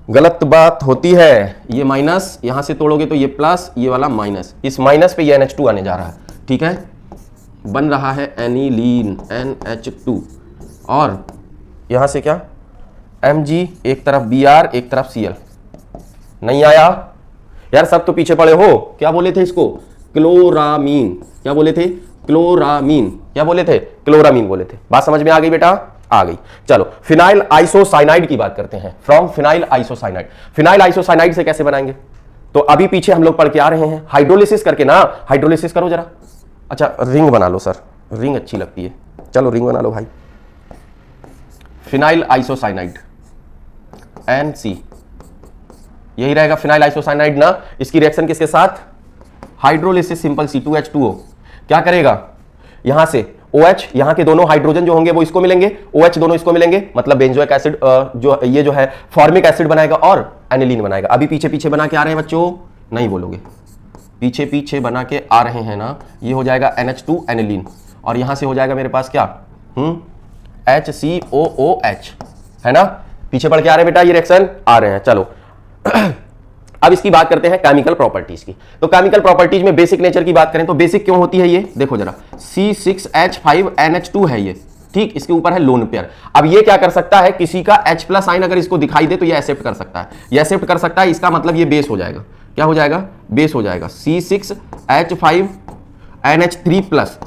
गलत बात होती है। ये माइनस यहां से तोड़ोगे तो ये प्लस, ये वाला माइनस, इस माइनस पे ये NH2 आने जा रहा है, ठीक है, बन रहा है एनिलीन NH2। और यहां से क्या Mg, एक तरफ Br एक तरफ Cl। नहीं आया यार, सब तो पीछे पड़े हो। क्या बोले थे इसको, क्लोरामीन। क्या बोले थे, क्लोरामीन। क्या बोले थे, क्लोरामीन बोले थे। बात समझ में आ गई बेटा, आ गई। चलो फिनाइल आइसोसाइनाइड की बात करते हैं। From phenyl isocyanide, phenyl isocyanide से कैसे बनाएंगे, तो अभी पीछे हम लोग पढ़ के आ रहे हैं, हाइड्रोलिसिस करके ना, हाइड्रोलिसिस करो जरा। अच्छा रिंग बना लो सर, रिंग अच्छी लगती है, चलो रिंग बना लो भाई। फिनाइल आइसोसाइनाइड NC, यही रहेगा फिनाइल आइसोसाइनाइड ना। इसकी रिएक्शन किसके साथ, हाइड्रोलिसिस, सिंपल C2H2O। क्या करेगा, यहां से OH, यहां के दोनों हाइड्रोजन जो होंगे वो इसको मिलेंगे, OH दोनों इसको मिलेंगे, मतलब बेंजोइक एसिड जो ये जो है फॉर्मिक एसिड बनाएगा और एनिलीन बनाएगा। अभी पीछे बना के आ रहे हैं बच्चों, नहीं बोलोगे, पीछे बना के आ रहे हैं ना। ये हो जाएगा NH2 एनिलीन और यहां से हो जाएगा मेरे पास क्या, HCOOH, है ना। पीछे पढ़ के आ रहे हैं बेटा, ये रिएक्शन आ रहे हैं। चलो अब इसकी बात करते हैं केमिकल प्रॉपर्टीज की। तो केमिकल प्रॉपर्टीज में बेसिक नेचर की बात करें तो बेसिक क्यों होती है ये, देखो जरा, C6H5NH2 है ये, ठीक, इसके ऊपर है लोन पेयर। अब ये क्या कर सकता है, किसी का H प्लस साइन अगर इसको दिखाई दे तो ये एक्सेप्ट कर सकता है, ये एक्सेप्ट कर सकता है, इसका मतलब ये बेस हो जाएगा। क्या हो जाएगा, बेस हो जाएगा। C6H5NH3 plus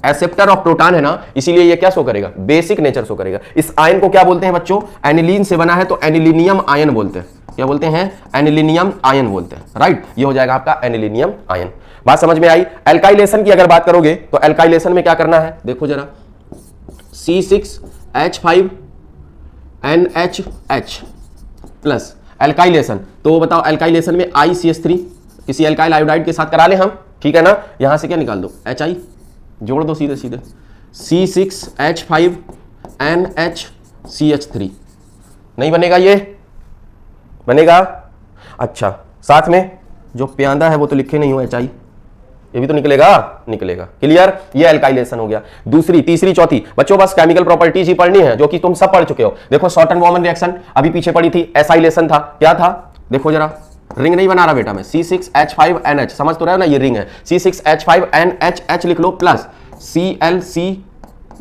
acceptor of proton है ना, इसीलिए ये क्या शो करेगा, बेसिक नेचर शो करेगा। इस आयन को क्या बोलते हैं बच्चों, एनिलीन से बना है तो एनिलीनियम आयन बोलते हैं। क्या बोलते हैं, एनिलीनियम आयन बोलते हैं, राइट। ये हो जाएगा आपका एनिलीनियम आयन। बात समझ में आई। एल्काइलेशन की अगर बात करोगे तो एल्काइलेशन में क्या करना है, देखो जरा, C6H5NHH प्लस एल्काइलेशन, तो बताओ एल्काइलेशन में ICH3 किसी एल्काइल आयोडाइड के साथ करा ले हम, ठीक है ना। यहां से क्या निकाल दो, HI जोड़ दो सीधे सीधे, C6H5NHCH3 नहीं बनेगा, ये बनेगा। अच्छा, साथ में जो प्यांदा है वो तो लिखे नहीं हो, HI, ये भी तो निकलेगा, निकलेगा। क्लियर, ये एल्काइलेशन हो गया। दूसरी, तीसरी, चौथी बच्चों बस केमिकल प्रॉपर्टीज ही पढ़नी है जो कि तुम सब पढ़ चुके हो। देखो शॉर्टन वॉमन रिएक्शन अभी पीछे पड़ी थी, एसाइलेशन था, क्या था, देखो जरा, रिंग नहीं बना रहा बेटा मैं, C6H5NH, समझ तो रहे हो ना, ये रिंग है। C6H5NHH लिख लो plus ClC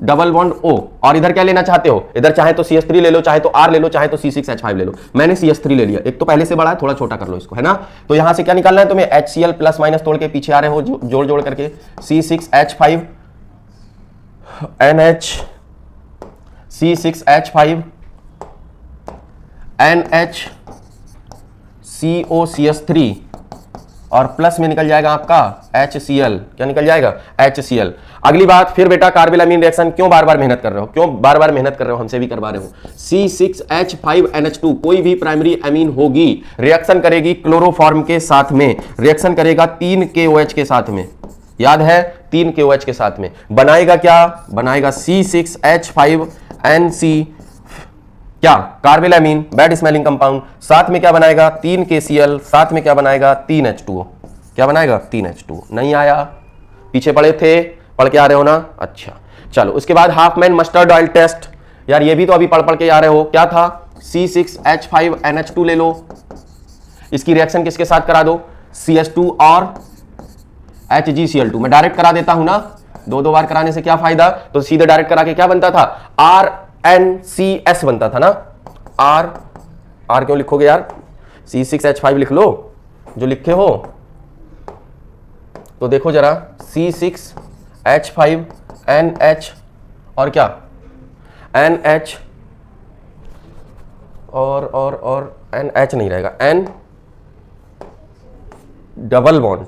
double bond O, और इधर क्या लेना चाहते हो, इधर चाहे तो CH3 ले लो, चाहे तो R ले लो, चाहे तो C6H5 ले लो। मैंने CH3 ले लिया, एक तो पहले से बड़ा है, थोड़ा छोटा कर लो इसको, है ना। तो यहां से क्या निकालना है तुम्हें, HCl प्लस माइनस तोड़ के पीछे आ रहे हो जोड़ जोड़ करके, C6H5NH C6H5NH COCH3 और प्लस में निकल जाएगा आपका HCl, क्या निकल जाएगा, HCl। अगली बात, फिर बेटा कार्बोलामीन रिएक्शन क्यों बार बार मेहनत कर रहे हो, क्यों बार बार मेहनत कर रहे हो, हमसे भी करवा रहे हो। C6H5NH2 कोई भी प्राइमरी अमीन होगी, रिएक्शन करेगी क्लोरोफॉर्म के साथ में, रिएक्शन करेगा 3 KOH के साथ में, याद है 3 KOH के साथ में, बनाएगा क्या, बनाएगा C6H5NC, क्या, कार्बोलामीन, बैड स्मेलिंग कंपाउंड, साथ में क्या बनाएगा 3 KCl, साथ में क्या बनाएगा 3 H2O, क्या बनाएगा 3 H2O। नहीं आया, पीछे पड़े थे, पढ़ के आ रहे हो ना, अच्छा चलो। उसके बाद हाफमैन मस्टर्ड ऑयल टेस्ट, यार ये भी तो अभी पढ़ पढ़ के आ रहे हो, क्या था, C6H5NH2 ले लो, इसकी रिएक्शन किसके साथ करा दो, CH2 और HgCl2, मैं डायरेक्ट करा देता हूं ना, दो बार कराने से क्या फायदा, तो सीधे डायरेक्ट करा के क्या बनता था, RNCS बनता था ना, R क्यों लिखोगे यार, C6H5 लिख लो जो लिखे हो। तो देखो जरा, C6H5NH और क्या, NH और NH नहीं रहेगा, N double bond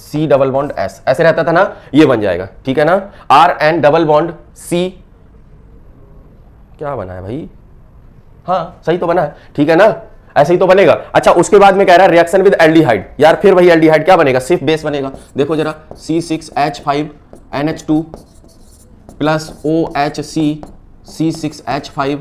C double bond S, ऐसे रहता था ना, ये बन जाएगा, ठीक है ना। RN डबल बॉन्ड C, क्या बना है भाई, हाँ सही तो बना है, ठीक है ना, ऐसे ही तो बनेगा। अच्छा, उसके बाद में कह रहा है रिएक्शन विद एल्डिहाइड, यार फिर वही एल्डिहाइड क्या बनेगा, सिर्फ बेस बनेगा। देखो जरा, C6H5NH2 प्लस OHC C6H5,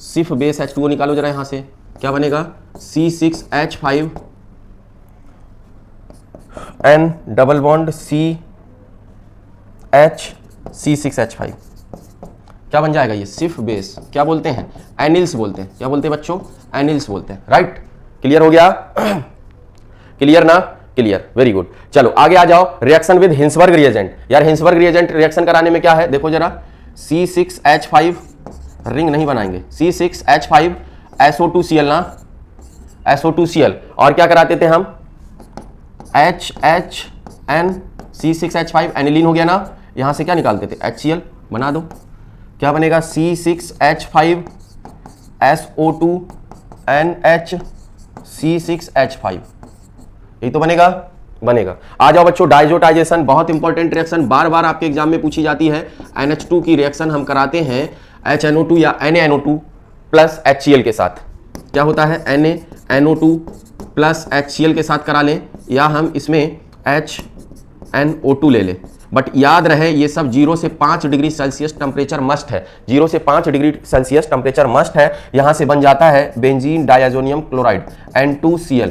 सिर्फ बेस H2O निकालो जरा यहां से, क्या बनेगा, C6H5N डबल बॉन्ड C6H5, क्या बन जाएगा ये, सिर्फ बेस, क्या बोलते हैं, एनिल्स बोलते हैं, क्या बोलते हैं बच्चों, एनिल्स बोलते हैं, राइट। क्लियर हो गया, क्लियर ना, क्लियर, वेरी गुड। चलो आगे आ जाओ, रिएक्शन विद हिंसबर्ग रिएजेंट, यार हिंसबर्ग रिएजेंट रिएक्शन कराने में क्या है, देखो जरा, C6H5 रिंग नहीं बनाएंगे, C6H5SO2Cl ना, SO2Cl, और क्या कराते थे हम, HHN C6H5 एनिलीन हो गया ना, यहां से क्या निकालते थे, HCl बना दो, क्या बनेगा, C6H5SO2NH C6H5, यही तो बनेगा, बनेगा। आ जाओ बच्चों, डाइजोटाइजेशन बहुत इंपॉर्टेंट रिएक्शन, बार बार आपके एग्जाम में पूछी जाती है। NH2 की रिएक्शन हम कराते हैं HNO2 या NaNO2 प्लस HCl के साथ, क्या होता है, NaNO2 प्लस HCl के साथ करा लें, या हम इसमें HNO2 ले लें, बट याद रहे ये सब 0 से 5 डिग्री सेल्सियस टेम्परेचर मस्ट है, 0 से 5 डिग्री सेल्सियस टेम्परेचर मस्ट है। यहां से बन जाता है benzene diazonium chloride N2Cl,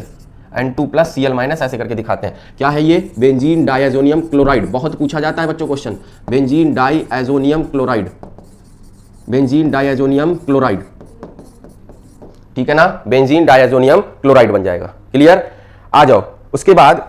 N2 plus Cl minus, ऐसे करके दिखाते हैं, क्या है ये, बेंजीन डायजोनियम क्लोराइड, बहुत पूछा जाता है बच्चों question, benzene diazonium chloride, benzene diazonium chloride, ठीक है ना, बेंजीन डायजोनियम क्लोराइड बन जाएगा। क्लियर, आ जाओ। उसके बाद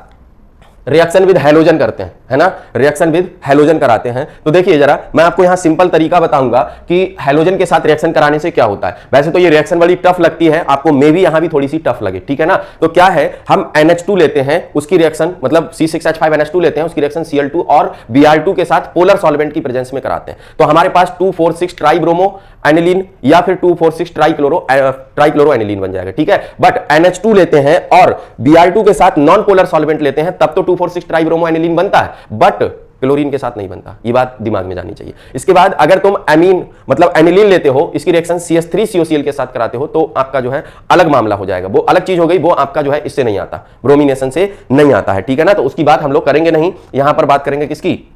रिएक्शन विद हैलोजन करते हैं, है ना, रिएक्शन विद हैलोजन कराते हैं। तो देखिए जरा मैं आपको यहां सिंपल तरीका बताऊंगा कि हैलोजन के साथ रिएक्शन कराने से क्या होता है। वैसे तो ये रिएक्शन बड़ी टफ लगती है, आपको मे भी यहां भी थोड़ी सी टफ लगे, ठीक है ना। तो क्या है, हम NH2 लेते हैं, उसकी रिएक्शन मतलब C6H5NH2 लेते हैं, उसकी रिएक्शन Cl2 और Br2 के साथ पोलर सॉल्वेंट की प्रेजेंस में कराते हैं। तो हमारे पास 2,4,6 ट्राइब्रोमो एनिलीन या फिर 2,4,6 ट्राइक्लोरो एनिलीन बन जाएगा, ठीक है। बट NH2 लेते हैं और Br2 के साथ नॉन पोलर सॉल्वेंट लेते हैं, तब तो 2,4,6 ट्राइब्रोमो एनिलीन बनता है, बट क्लोरीन के साथ नहीं बनता। ये बात दिमाग में जानी चाहिए। इसके बाद अगर तुम एमीन मतलब एनिलीन लेते हो, इसकी रिएक्शन CH3COCl के साथ कराते हो, तो आपका जो है अलग मामला हो जाएगा, वो अलग चीज हो गई, वो आपका जो है इससे नहीं आता, ब्रोमिनेशन से नहीं आता है, ठीक है ना। तो उसकी बात हम लोग करेंगे नहीं, यहां पर बात करेंगे किसकी,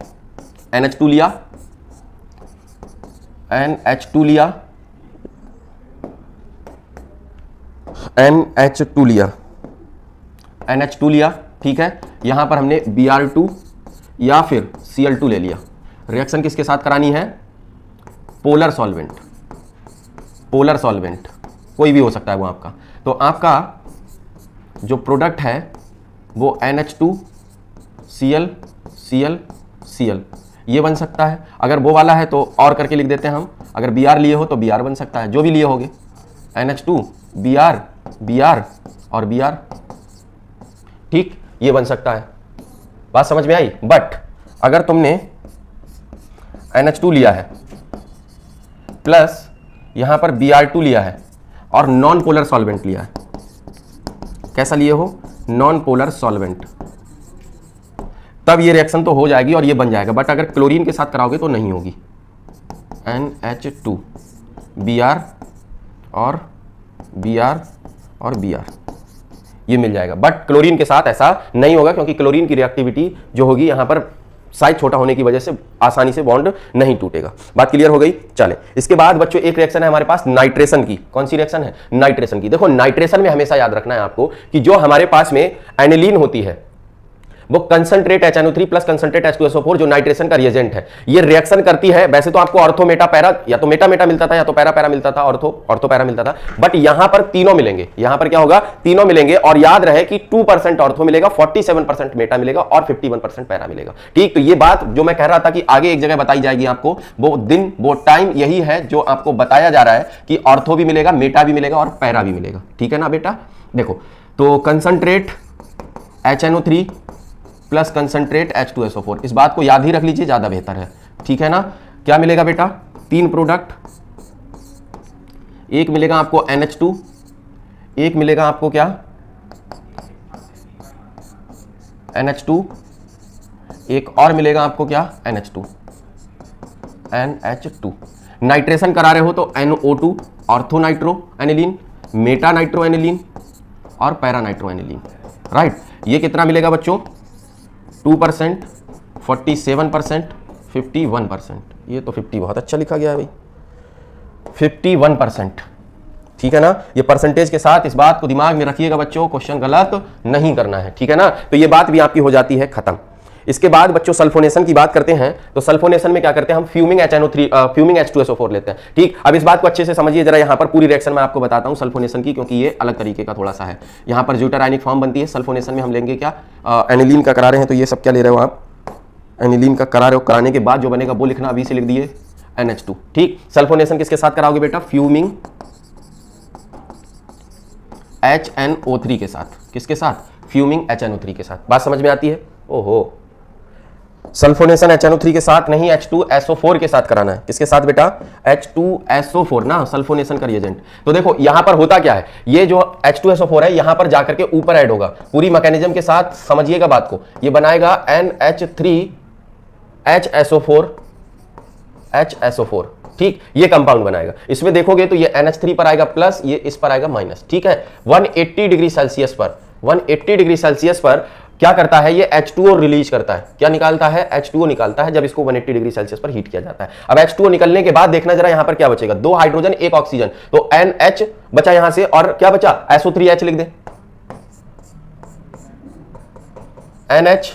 NH2 लिया, NH2 लिया, NH2 लिया, NH2 लिया, ठीक है। यहां पर हमने Br2 या फिर Cl2 ले लिया। रिएक्शन किसके साथ करानी है, पोलर सॉल्वेंट, पोलर सॉल्वेंट कोई भी हो सकता है वो आपका। तो आपका जो प्रोडक्ट है वो NH2 Cl Cl Cl ये बन सकता है। अगर वो वाला है तो और करके लिख देते हैं हम, अगर Br लिए हो तो Br बन सकता है, जो भी लिए होगे, NH2 Br Br और Br, ठीक, ये बन सकता है। बात समझ में आई। बट अगर तुमने NH2 लिया है प्लस यहां पर Br2 लिया है और नॉन पोलर सॉल्वेंट लिया है, कैसा लिए हो, नॉन पोलर सॉल्वेंट, तब ये रिएक्शन तो हो जाएगी और ये बन जाएगा। बट अगर क्लोरीन के साथ कराओगे तो नहीं होगी। NH2 Br और Br और Br ये मिल जाएगा, बट क्लोरीन के साथ ऐसा नहीं होगा, क्योंकि क्लोरीन की रिएक्टिविटी जो होगी यहां पर साइज छोटा होने की वजह से आसानी से बॉन्ड नहीं टूटेगा। बात क्लियर हो गई। चले इसके बाद बच्चों एक रिएक्शन है हमारे पास नाइट्रेशन की। कौन सी रिएक्शन है, नाइट्रेशन की। देखो नाइट्रेशन में हमेशा याद रखना है आपको कि जो हमारे पास में एनिलीन होती है वो concentrate HNO3 plus concentrate H2SO4 जो नाइट्रेशन का रिएजेंट है, ये रिएक्शन करती है। वैसे तो आपको ऑर्थो मेटा पैरा या तो मेटा मेटा मिलता था या तो पैरा पैरा मिलता था, ऑर्थो पैरा मिलता था, बट यहां पर तीनों मिलेंगे। यहां पर क्या होगा, तीनों मिलेंगे। और याद रहे कि 2% ऑर्थो मिलेगा, 47% मेटा मिलेगा और 51% पैरा मिलेगा, ठीक। तो ये बात जो मैं कह रहा था कि आगे एक जगह बताई जाएगी आपको, वो दिन वो टाइम यही है जो आपको बताया जा रहा है कि ऑर्थो भी मिलेगा, मेटा भी मिलेगा और पैरा भी मिलेगा, ठीक है ना बेटा। देखो तो concentrate HNO3 plus concentrate H2SO4, इस बात को याद ही रख लीजिए, ज्यादा बेहतर है, ठीक है ना। क्या मिलेगा बेटा, तीन प्रोडक्ट, एक मिलेगा आपको NH2, एक मिलेगा आपको क्या NH2, एक और मिलेगा आपको क्या NH2। नाइट्रेशन करा रहे हो तो NO2 ortho nitro aniline, Meta nitro aniline और पैरा नाइट्रो एनिलीन, राइट। ये कितना मिलेगा बच्चों, 2%, 47%, 51%। ये तो 50 बहुत अच्छा लिखा गया है भाई, 51%, ठीक है ना। ये परसेंटेज के साथ इस बात को दिमाग में रखिएगा बच्चों, क्वेश्चन गलत नहीं करना है, ठीक है ना। तो ये बात भी आपकी हो जाती है खत्म। इसके बाद बच्चों सल्फोनेशन की बात करते हैं। तो सल्फोनेशन में क्या करते हैं हम, फ्यूमिंग H2SO4 लेते हैं, ठीक। अब इस बात को अच्छे से समझिए जरा, यहां पर पूरी रिएक्शन मैं आपको बताता हूं सल्फोनेशन की, क्योंकि ये अलग तरीके का थोड़ा सा है। यहां पर ज्यूटर आयनिक फॉर्म बनती है। सल्फोनेशन में हम लेंगे क्या, एनिलीन का करा रहे हैं, तो ये सब क्या ले रहे हो आप, एनिलीन का करा रहे हो। कराने के बाद जो बनेगा वो लिखना, अभी से लिख दिए NH2, ठीक। सल्फोनेशन किसके साथ कराओगे बेटा, फ्यूमिंग HNO3 के साथ। किसके साथ, फ्यूमिंग HNO3 के साथ। बात समझ में आती है। ओहो, सल्फोनेशन HNO3 के साथ नहीं, H2SO4 के साथ कराना है। किसके साथ बेटा, H2SO4 ना, सल्फोनेशन का रिएजेंट। तो देखो यहां पर होता क्या है, ये जो H2SO4 है यहां पर जाकर के ऊपर ऐड होगा, पूरी मैकेनिज्म के साथ समझिएगा बात को। ये बनाएगा NH3HSO4, ठीक। ये कंपाउंड बनाएगा। इसमें देखोगे तो ये NH3 पर आएगा प्लस, ये इस पर आएगा माइनस, ठीक है। 180 डिग्री सेल्सियस पर, 180 डिग्री सेल्सियस पर क्या करता है, ये H2O रिलीज करता है। क्या निकालता है, H2O निकालता है, जब इसको 180 डिग्री सेल्सियस पर हीट किया जाता है। अब H2O निकलने के बाद देखना जरा यहां पर क्या बचेगा, 2 हाइड्रोजन 1 ऑक्सीजन, तो NH बचा यहां से, और क्या बचा, SO3H लिख दे, NH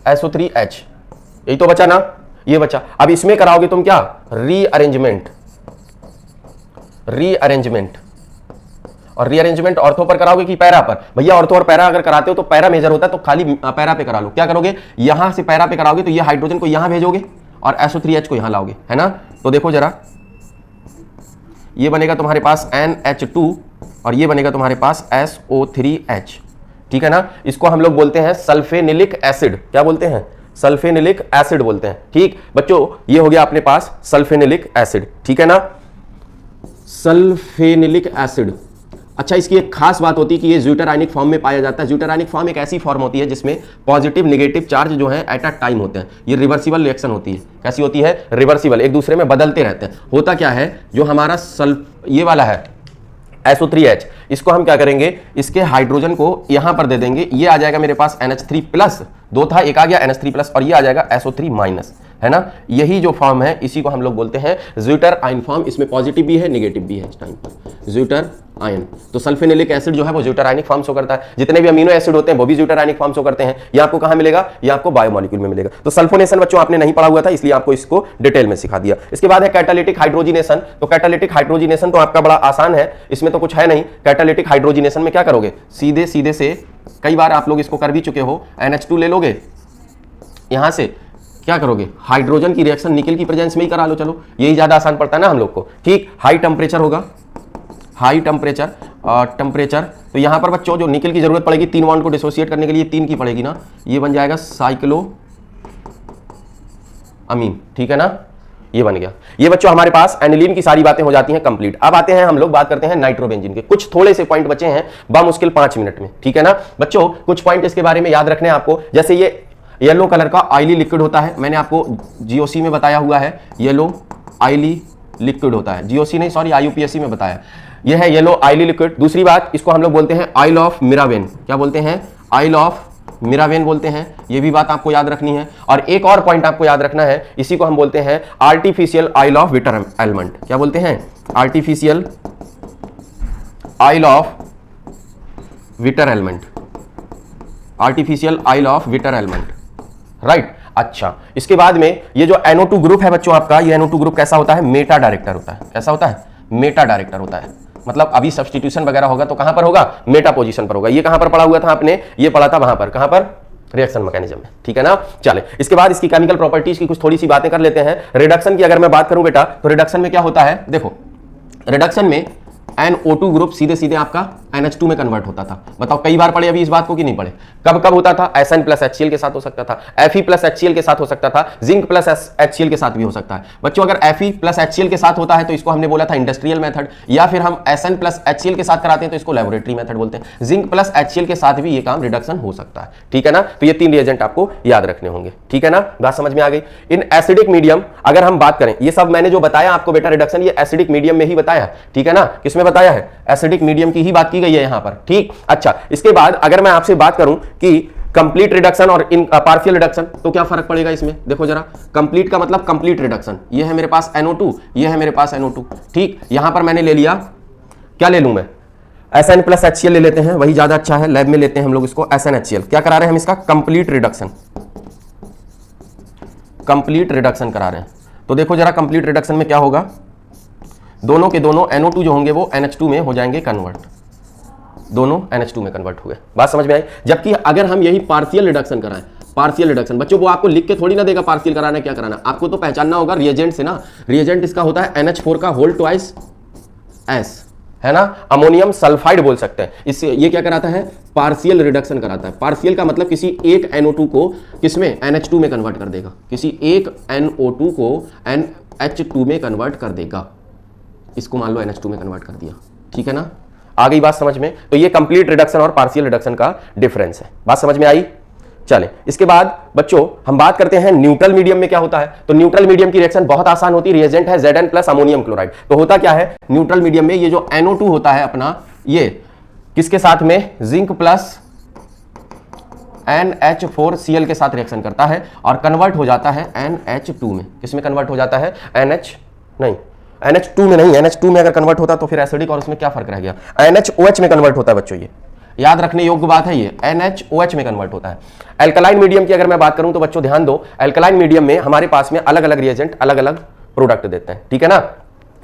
SO3H, यही तो बचा ना, ये बचा। अब इसमें कराओगे तुम क्या, रीअरेंजमेंट, और रीअरेंजमेंट ऑर्थो पर कराओगे कि पैरा पर? भैया ऑर्थो और पैरा अगर कराते हो तो पैरा मेजर होता है, तो खाली पैरा पे करा लो। क्या करोगे, यहां से पैरा पे कराओगे तो ये हाइड्रोजन को यहां भेजोगे और SO3H को यहां लाओगे, है ना। तो देखो जरा, ये बनेगा तुम्हारे पास NH2 और ये बनेगा तुम्हारे पास SO3H, ठीक है ना। इसको हम लोग बोलते हैं सल्फेनिलिक एसिड। क्या बोलते हैं? सल्फेनिलिक एसिड बोलते हैं। ठीक बच्चों, ये हो गया अपने पास सल्फेनिलिक एसिड, ठीक है ना, सल्फेनिलिक एसिड। अच्छा, इसकी एक खास बात होती है कि ये ज्यूटराइनिक फॉर्म में पाया जाता है। ज्यूटराइनिक फॉर्म एक ऐसी फॉर्म होती है जिसमें पॉजिटिव नेगेटिव चार्ज जो है एट अ टाइम होते हैं। ये रिवर्सिबल रिएक्शन होती है। कैसी होती है? रिवर्सिबल, एक दूसरे में बदलते रहते हैं। होता क्या है, जो हमारा ये वाला है SO3H, इसको हम क्या करेंगे, इसके हाइड्रोजन को यहां पर दे देंगे। ये आ जाएगा मेरे पास NH3+, दो था, एक आ गया NH3+, और ये आ जाएगा SO3-, है ना। यही जो फॉर्म है इसी को हम लोग बोलते हैं ज्यूटर आयन फॉर्म। इसमें पॉजिटिव भी है नेगेटिव भी है इस टाइम पर, ज्यूटर आयन। तो सल्फेनिलिक एसिड जो है वो ज्यूटर आयनिक फॉर्म शो करता है। जितने भी अमीनो एसिड होते हैं वो भी ज्यूटर आयनिक फॉर्म शो करते हैं। ये आपको कहां मिलेगा? ये आपको बायोमोलिक्यूल में मिलेगा। तो सल्फोनेशन बच्चों आपने नहीं पढ़ा हुआ था, इसलिए आपको इसको डिटेल में सिखा दिया। इसके बाद है कैटालिटिक हाइड्रोजिनेशन। तो कैटालिटिक हाइड्रोजिनेशन तो आपका बड़ा आसान है, इसमें तो कुछ है नहीं। कैटालिटिक हाइड्रोजिनेशन में क्या करोगे, सीधे सीधे से, कई बार आप लोग इसको कर भी चुके हो, NH2 ले लोगे, यहां से क्या करोगे, हाइड्रोजन की रिएक्शन निकल की प्रेजेंस में ही करा लो। चलो, यही ज्यादा आसान पड़ता है ना हम लोग को। ठीक, हाई टेम्परेचर होगा, हाई टेम्परेचर। तो यहां पर बच्चों जो निकल की जरूरत पड़ेगी 3 बॉन्ड को डिसोसिएट करने के लिए, 3 की पड़ेगी ना, ये बन जाएगा साइक्लो अमीन, ठीक है ना, ये बन गया। ये बच्चों हमारे पास एनिलीन की सारी बातें हो जाती हैं कंप्लीट। अब आते हैं हम लोग, बात करते हैं नाइट्रोबेंजीन के। कुछ थोड़े से पॉइंट बचे हैं बामुश्किल 5 मिनट में, ठीक है ना बच्चों। कुछ पॉइंट इसके बारे में याद रखने हैं आपको। जैसे ये येलो कलर का ऑयली लिक्विड होता है, मैंने आपको GOC में बताया हुआ है, येलो ऑयली लिक्विड होता है। GOC नहीं, सॉरी, IUPAC में बताया। यह है येलो ऑयली लिक्विड। दूसरी बात, इसको हम लोग बोलते हैं ऑयल ऑफ मिरावेन। क्या बोलते हैं? ऑयल ऑफ मिरावेन बोलते हैं। ये भी बात आपको याद रखनी है। और एक और पॉइंट आपको याद रखना है, इसी को हम बोलते हैं artificial oil of winter element. क्या बोलते हैं? Artificial oil of winter element, artificial oil of winter element, right. अच्छा, इसके बाद में ये जो NO2 ग्रुप है बच्चों आपका, ये NO2 ग्रुप कैसा होता है? मेटा डायरेक्टर होता है। कैसा होता है? मेटा डायरेक्टर होता है। मतलब अभी सब्स्टिट्यूशन वगैरह होगा तो कहां पर होगा? मेटा पोजीशन पर होगा। ये कहां पर पढ़ा हुआ था आपने? ये पढ़ा था वहां पर, कहां पर? रिएक्शन मैकेनिज्म में, ठीक है ना। चले, इसके बाद इसकी केमिकल प्रॉपर्टीज की कुछ थोड़ी सी बातें कर लेते हैं। रिडक्शन की अगर मैं बात करूं बेटा, तो रिडक्शन में क्या होता है, देखो, रिडक्शन में NO2 ग्रुप सीधे सीधे आपका NH2 में कन्वर्ट होता था। बताओ, कई बार पढ़े अभी इस बात को कि नहीं पढ़े? कब कब होता था? SN प्लस HCl के साथ हो सकता था, Fe प्लस HCl के साथ हो सकता था, जिंक प्लस HCl के साथ भी हो सकता है। बच्चों, अगर Fe प्लस HCl के साथ होता है तो इसको हमने बोला था इंडस्ट्रियल मेथड, या फिर हम SN प्लस HCl के साथ कराते हैं तो इसको लेबोरेटरी मेथड बोलते हैं। जिंक प्लस HCl के साथ भी ये काम रिडक्शन हो सकता है, ठीक है ना। तो ये 3 रिएजेंट आपको याद रखने होंगे, ठीक है ना। बात समझ में आ गई। इन एसिडिक मीडियम अगर हम बात करें, ये सब मैंने जो बताया आपको बेटा रिडक्शन, ये एसिडिक मीडियम में ही बताया, ठीक है ना। किसमें बताया है? एसिडिक मीडियम की ही बात की गई है यहां पर, ठीक। अच्छा, इसके बाद अगर मैं आपसे बात करूं कि कंप्लीट रिडक्शन और इन पार्शियल रिडक्शन, तो क्या फर्क पड़ेगा इसमें? देखो जरा, कंप्लीट का मतलब कंप्लीट रिडक्शन, ये है मेरे पास NO2, ये है मेरे पास NO2, ठीक। यहां पर मैंने ले लिया, क्या ले लूं मैं? SN प्लस HCl ले लेते हैं, वही ज्यादा अच्छा है। लैब में लेते हैं हम लोग इसको SNHCl। क्या करा रहे हैं हम इसका? कंप्लीट रिडक्शन, कंप्लीट रिडक्शन करा रहे हैं। तो देखो जरा, कंप्लीट रिडक्शन में क्या होगा, दोनों के दोनों NO2 जो होंगे वो NH2 में हो जाएंगे कन्वर्ट, दोनों NH2 में कन्वर्ट हुए। बात समझ में आई। जबकि अगर हम यही पार्शियल रिडक्शन कराएं, पार्शियल रिडक्शन, बच्चों वो आपको लिख के थोड़ी ना देगा पार्शियल कराना है क्या कराना, आपको तो पहचानना होगा रिएजेंट से ना। रिएजेंट इसका होता है NH4 का होल ट्वाइस S, है ना, अमोनियम सल्फाइड बोल सकते हैं। इससे ये क्या कराता है? पार्शियल रिडक्शन कराता है। पार्शियल का मतलब किसी एक NO2 को किसमें? NH2 में कन्वर्ट कर देगा, किसी एक NO2 को NH2 में कन्वर्ट कर देगा। इसको मान लो NH2 में कन्वर्ट कर दिया, ठीक है ना। आ गई बात समझ में। तो ये कंप्लीट रिडक्शन और पार्शियल रिडक्शन का डिफरेंस है। बात समझ में आई। चले, इसके बाद बच्चों हम बात करते हैं न्यूट्रल मीडियम में क्या होता है। तो न्यूट्रल मीडियम की रिएक्शन बहुत आसान होती है। रिएजेंट है Zn प्लस अमोनियम क्लोराइड। तो होता क्या है न्यूट्रल मीडियम में, ये जो NO2 होता है अपना, ये किसके साथ में? जिंक प्लस NH4Cl के साथ रिएक्शन करता है और कन्वर्ट हो जाता है NH2 में। किसमें कन्वर्ट हो जाता है? NH2 में नहीं, NH2 में अगर कन्वर्ट होता तो फिर एसिडिक, और उसमें क्या फर्क रह गया? NaOH में कन्वर्ट होता है बच्चों। ये याद रखने योग्य बात है, ये NaOH में कन्वर्ट होता है। एल्कलाइन मीडियम की अगर मैं बात करूं तो बच्चों ध्यान दो, एल्कलाइन मीडियम में हमारे पास में अलग अलग रिएजेंट अलग अलग प्रोडक्ट देते हैं, ठीक है ना।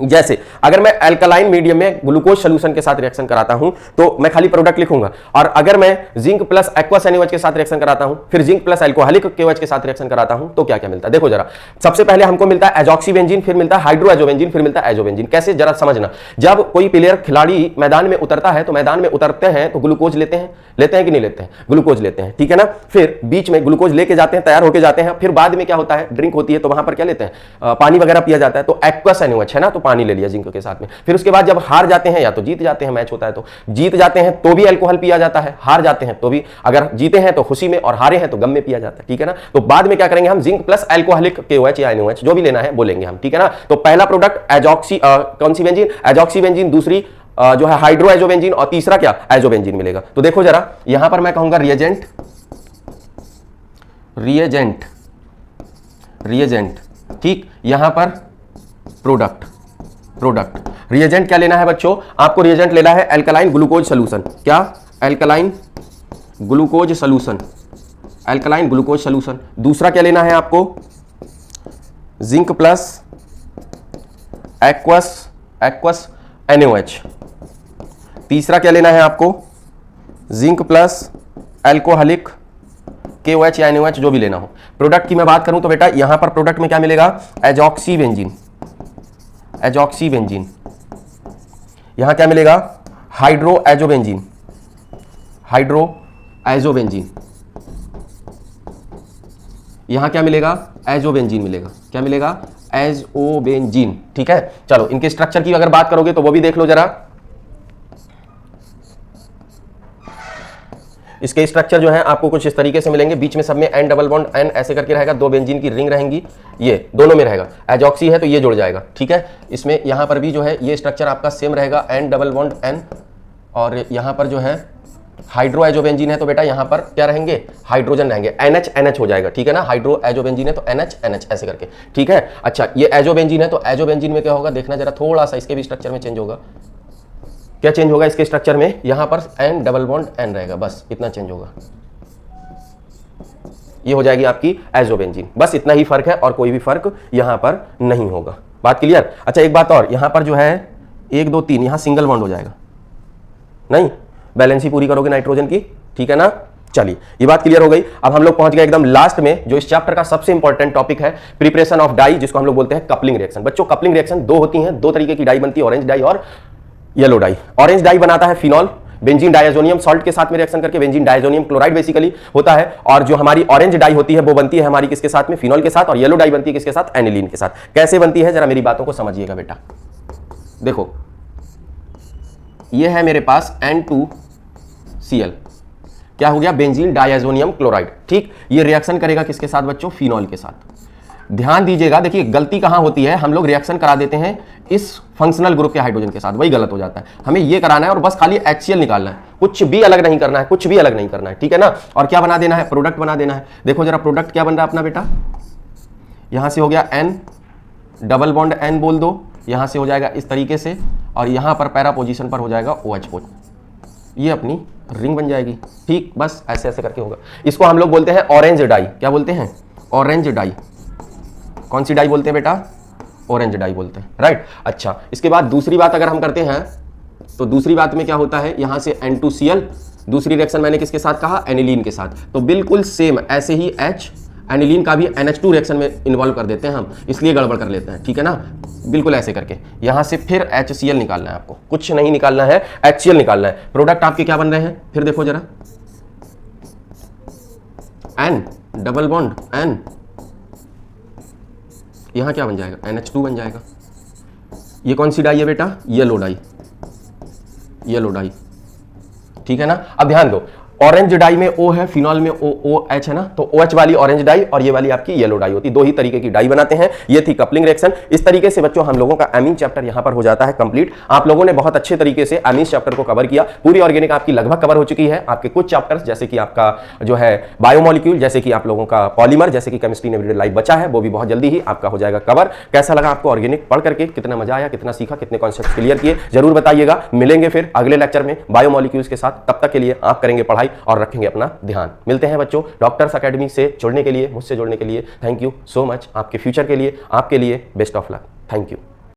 जैसे अगर मैं अल्कलाइन मीडियम में ग्लूकोज सॉल्यूशन के साथ रिएक्शन कराता हूं तो मैं खाली प्रोडक्ट लिखूंगा, और अगर मैं जिंक प्लस एक्वस NaOH के साथ रिएक्शन कराता हूं, फिर जिंक प्लस अल्कोहलिक KOH के साथ रिएक्शन कराता हूं, तो क्या क्या मिलता है देखो जरा। सबसे पहले हमको मिलता है एजॉक्सीबेंजीन, फिर मिलता है हाइड्रोएजोबेंजीन, फिर मिलता है एजोबेंजीन। कैसे जरा समझना, जब कोई प्लेयर खिलाड़ी मैदान में उतरता है तो मैदान में उतरते हैं तो ग्लूकोज लेते हैं कि नहीं लेते हैं, ग्लूकोज लेते हैं, ठीक है ना। फिर बीच में ग्लूकोज लेके जाते हैं, तैयार होके जाते हैं, फिर बाद में क्या होता है, ड्रिंक होती है तो वहां पर क्या लेते हैं, पानी वगैरह पिया जाता है, तो एक्वस NaOH है ना, तो पानी ले लिया जिंक के साथ में। फिर उसके बाद जब हार जाते हैं या तो जीत जाते हैं, मैच होता है तो जीत जाते हैं तो भी अल्कोहल पिया जाता है, हार जाते हैं तो भी, अगर जीते हैं तो खुशी में और हारे हैं तो गम में पिया जाता है, ठीक है ना। तो बाद में क्या करेंगे हम, जिंक प्लस अल्कोहलिक KOH या NaOH जो भी लेना है बोलेंगे हम, ठीक है ना। तो पहला प्रोडक्ट एजॉक्सी कौन सी बेंजीन, एजॉक्सीबेंजीन, दूसरी जो है हाइड्रोएजोबेंजीन, और तीसरा क्या, एजोबेंजीन मिलेगा। तो देखो जरा यहां पर मैं कहूंगा रिएजेंट, रिएजेंट, रिएजेंट, ठीक, यहां पर प्रोडक्ट, प्रोडक्ट। रिएजेंट क्या लेना है बच्चों, आपको रिएजेंट लेना है अल्कलाइन ग्लूकोज सॉल्यूशन, क्या, alkaline glucose solution, alkaline glucose solution. दूसरा क्या लेना है आपको, जिंक प्लस एक्वस NaOH। तीसरा क्या लेना है आपको, जिंक प्लस अल्कोहलिक KOH या NaOH जो भी लेना हो। प्रोडक्ट की मैं बात करूं तो बेटा यहां पर प्रोडक्ट में क्या मिलेगा, एजॉक्सीबेंजीन, एजॉक्सीबेंजीन। यहां क्या मिलेगा, हाइड्रोएजोबेंजीन, हाइड्रोएजोबेंजीन। यहां क्या मिलेगा, एजोबेंजीन मिलेगा, क्या मिलेगा, एजोबेंजीन, ठीक है। चलो इनके स्ट्रक्चर की अगर बात करोगे तो वो भी देख लो जरा। इसके स्ट्रक्चर जो है आपको कुछ इस तरीके से मिलेंगे, बीच में सब में N डबल बॉन्ड N ऐसे करके रहेगा, दो बेंजीन की रिंग रहेंगी, ये दोनों में रहेगा, एजॉक्सी है तो ये जुड़ जाएगा, ठीक है। इसमें यहां पर भी जो है ये स्ट्रक्चर आपका सेम रहेगा, N डबल बॉन्ड N, और यहां पर जो है हाइड्रोएजोबेंजीन है तो बेटा यहां पर क्या रहेंगे, हाइड्रोजन रहेंगे, NH NH हो जाएगा, ठीक है ना। हाइड्रोएजोबेंजीन है तो NH NH ऐसे करके, ठीक है। अच्छा ये एजोबेंजीन है तो एजोबेंजीन में क्या होगा, देखना जरा थोड़ा सा इसके भी स्ट्रक्चर में चेंज होगा। क्या चेंज होगा इसके स्ट्रक्चर में, यहां पर N डबल बॉन्ड N रहेगा, बस इतना चेंज होगा, ये हो जाएगी आपकी एजोबेंजीन, बस इतना ही फर्क है और कोई भी फर्क यहां पर नहीं होगा। बात क्लियर। अच्छा एक बात और, यहां पर जो है 1 2 3 यहां सिंगल बॉन्ड हो जाएगा, नहीं बैलेंस ही पूरी करोगे नाइट्रोजन की, ठीक है ना। चलिए ये बात क्लियर हो गई। अब हम लोग पहुंच गए एकदम लास्ट में, जो इस चैप्टर का सबसे इंपॉर्टेंट टॉपिक है, प्रिपरेशन ऑफ डाई, जिसको हम लोग बोलते हैं कपलिंग रिएक्शन। बच्चों कपलिंग रिएक्शन दो होती हैं, दो तरीके की डाई बनती है, ऑरेंज डाई और येलो डाई। ऑरेंज डाई बनाता है फिनॉल, बेंजीन डायजोनियम सॉल्ट के साथ में रिएक्शन करके, बेंजीन डायजोनियम क्लोराइड बेसिकली होता है। और जो हमारी ऑरेंज डाई होती है वो बनती है हमारी किसके साथ में, फिनॉल के साथ, और येलो डाई बनती है किसके साथ, एनिलीन के साथ। कैसे बनती है जरा मेरी बातों को समझिएगा बेटा। देखो ये है मेरे पास N2Cl, क्या हो गया, बेंजीन डायजोनियम क्लोराइड, ठीक। ये रिएक्शन करेगा किसके साथ बच्चों, फिनॉल के साथ। ध्यान दीजिएगा, देखिए गलती कहां होती है, हम लोग रिएक्शन करा देते हैं इस फंक्शनल ग्रुप के हाइड्रोजन के साथ, वही गलत हो जाता है। हमें ये कराना है और बस खाली HCl निकालना है, कुछ भी अलग नहीं करना है, कुछ भी अलग नहीं करना है, ठीक है ना। और क्या बना देना है, प्रोडक्ट बना देना है। देखो जरा प्रोडक्ट क्या बन रहा है अपना बेटा, यहां से हो गया N डबल बॉन्ड N बोल दो, यहां से हो जाएगा इस तरीके से, और यहां पर पैरा पोजीशन पर हो जाएगा OH, ये अपनी रिंग बन जाएगी, ठीक। बस ऐसे ऐसे करके होगा। इसको हम लोग बोलते हैं ऑरेंज डाई, क्या बोलते हैं, ऑरेंज डाई। कौन सी डाई बोलते हैं बेटा, ऑरेंज डाई बोलते हैं, राइट। अच्छा इसके बाद दूसरी बात अगर हम करते हैं तो दूसरी बात में क्या होता है, यहां से N2Cl, दूसरी रिएक्शन मैंने किसके साथ कहा, एनिलीन के साथ। तो बिल्कुल सेम ऐसे ही H एनिलीन का भी NH2 रिएक्शन में इन्वॉल्व कर देते हैं हम, इसलिए गड़बड़ कर लेते हैं, ठीक है ना। बिल्कुल ऐसे करके यहां से फिर HCl निकालना है आपको, कुछ नहीं निकालना है, HCl निकालना है। प्रोडक्ट आपके क्या बन रहे हैं, फिर देखो जरा, N डबल बॉन्ड N, यहां क्या बन जाएगा, NH2 बन जाएगा। ये कौन सी डाई है बेटा, येलो डाई, येलो डाई, ठीक है ना। अब ध्यान दो, ऑरेंज डाई में O है, फिनॉल में OH है ना, तो OH वाली ऑरेंज डाई और ये वाली आपकी येलो डाई होती है, दो ही तरीके की डाई बनाते हैं। ये थी कपलिंग रिएक्शन। इस तरीके से बच्चों हम लोगों का एमीन चैप्टर यहां पर हो जाता है कंप्लीट। आप लोगों ने बहुत अच्छे तरीके से एमीन चैप्टर को कवर किया, पूरी ऑर्गेनिक आपकी लगभग कवर हो चुकी है। आपके कुछ चैप्टर्स जैसे कि आपका जो है बायोमोलिक्यूल, जैसे कि आप लोगों का पॉलीमर, जैसे कि केमिस्ट्री एवरीडे लाइफ बचा है, वो भी बहुत जल्दी ही आपका हो जाएगा कवर। कैसा लगा आपको ऑर्गेनिक पढ़ करके, कितना मजा आया, कितना सीखा, कितने कॉन्सेप्ट क्लियर किए, जरूर बताइएगा। मिलेंगे फिर अगले लेक्चर में बायोमोलिक्यूल्स के साथ, तब तक के लिए आप करेंगे पढ़ाई और रखेंगे अपना ध्यान। मिलते हैं बच्चों डॉक्टर्स एकेडमी से जुड़ने के लिए, मुझसे जुड़ने के लिए थैंक यू सो मच। आपके फ्यूचर के लिए, आपके लिए best of luck, thank you.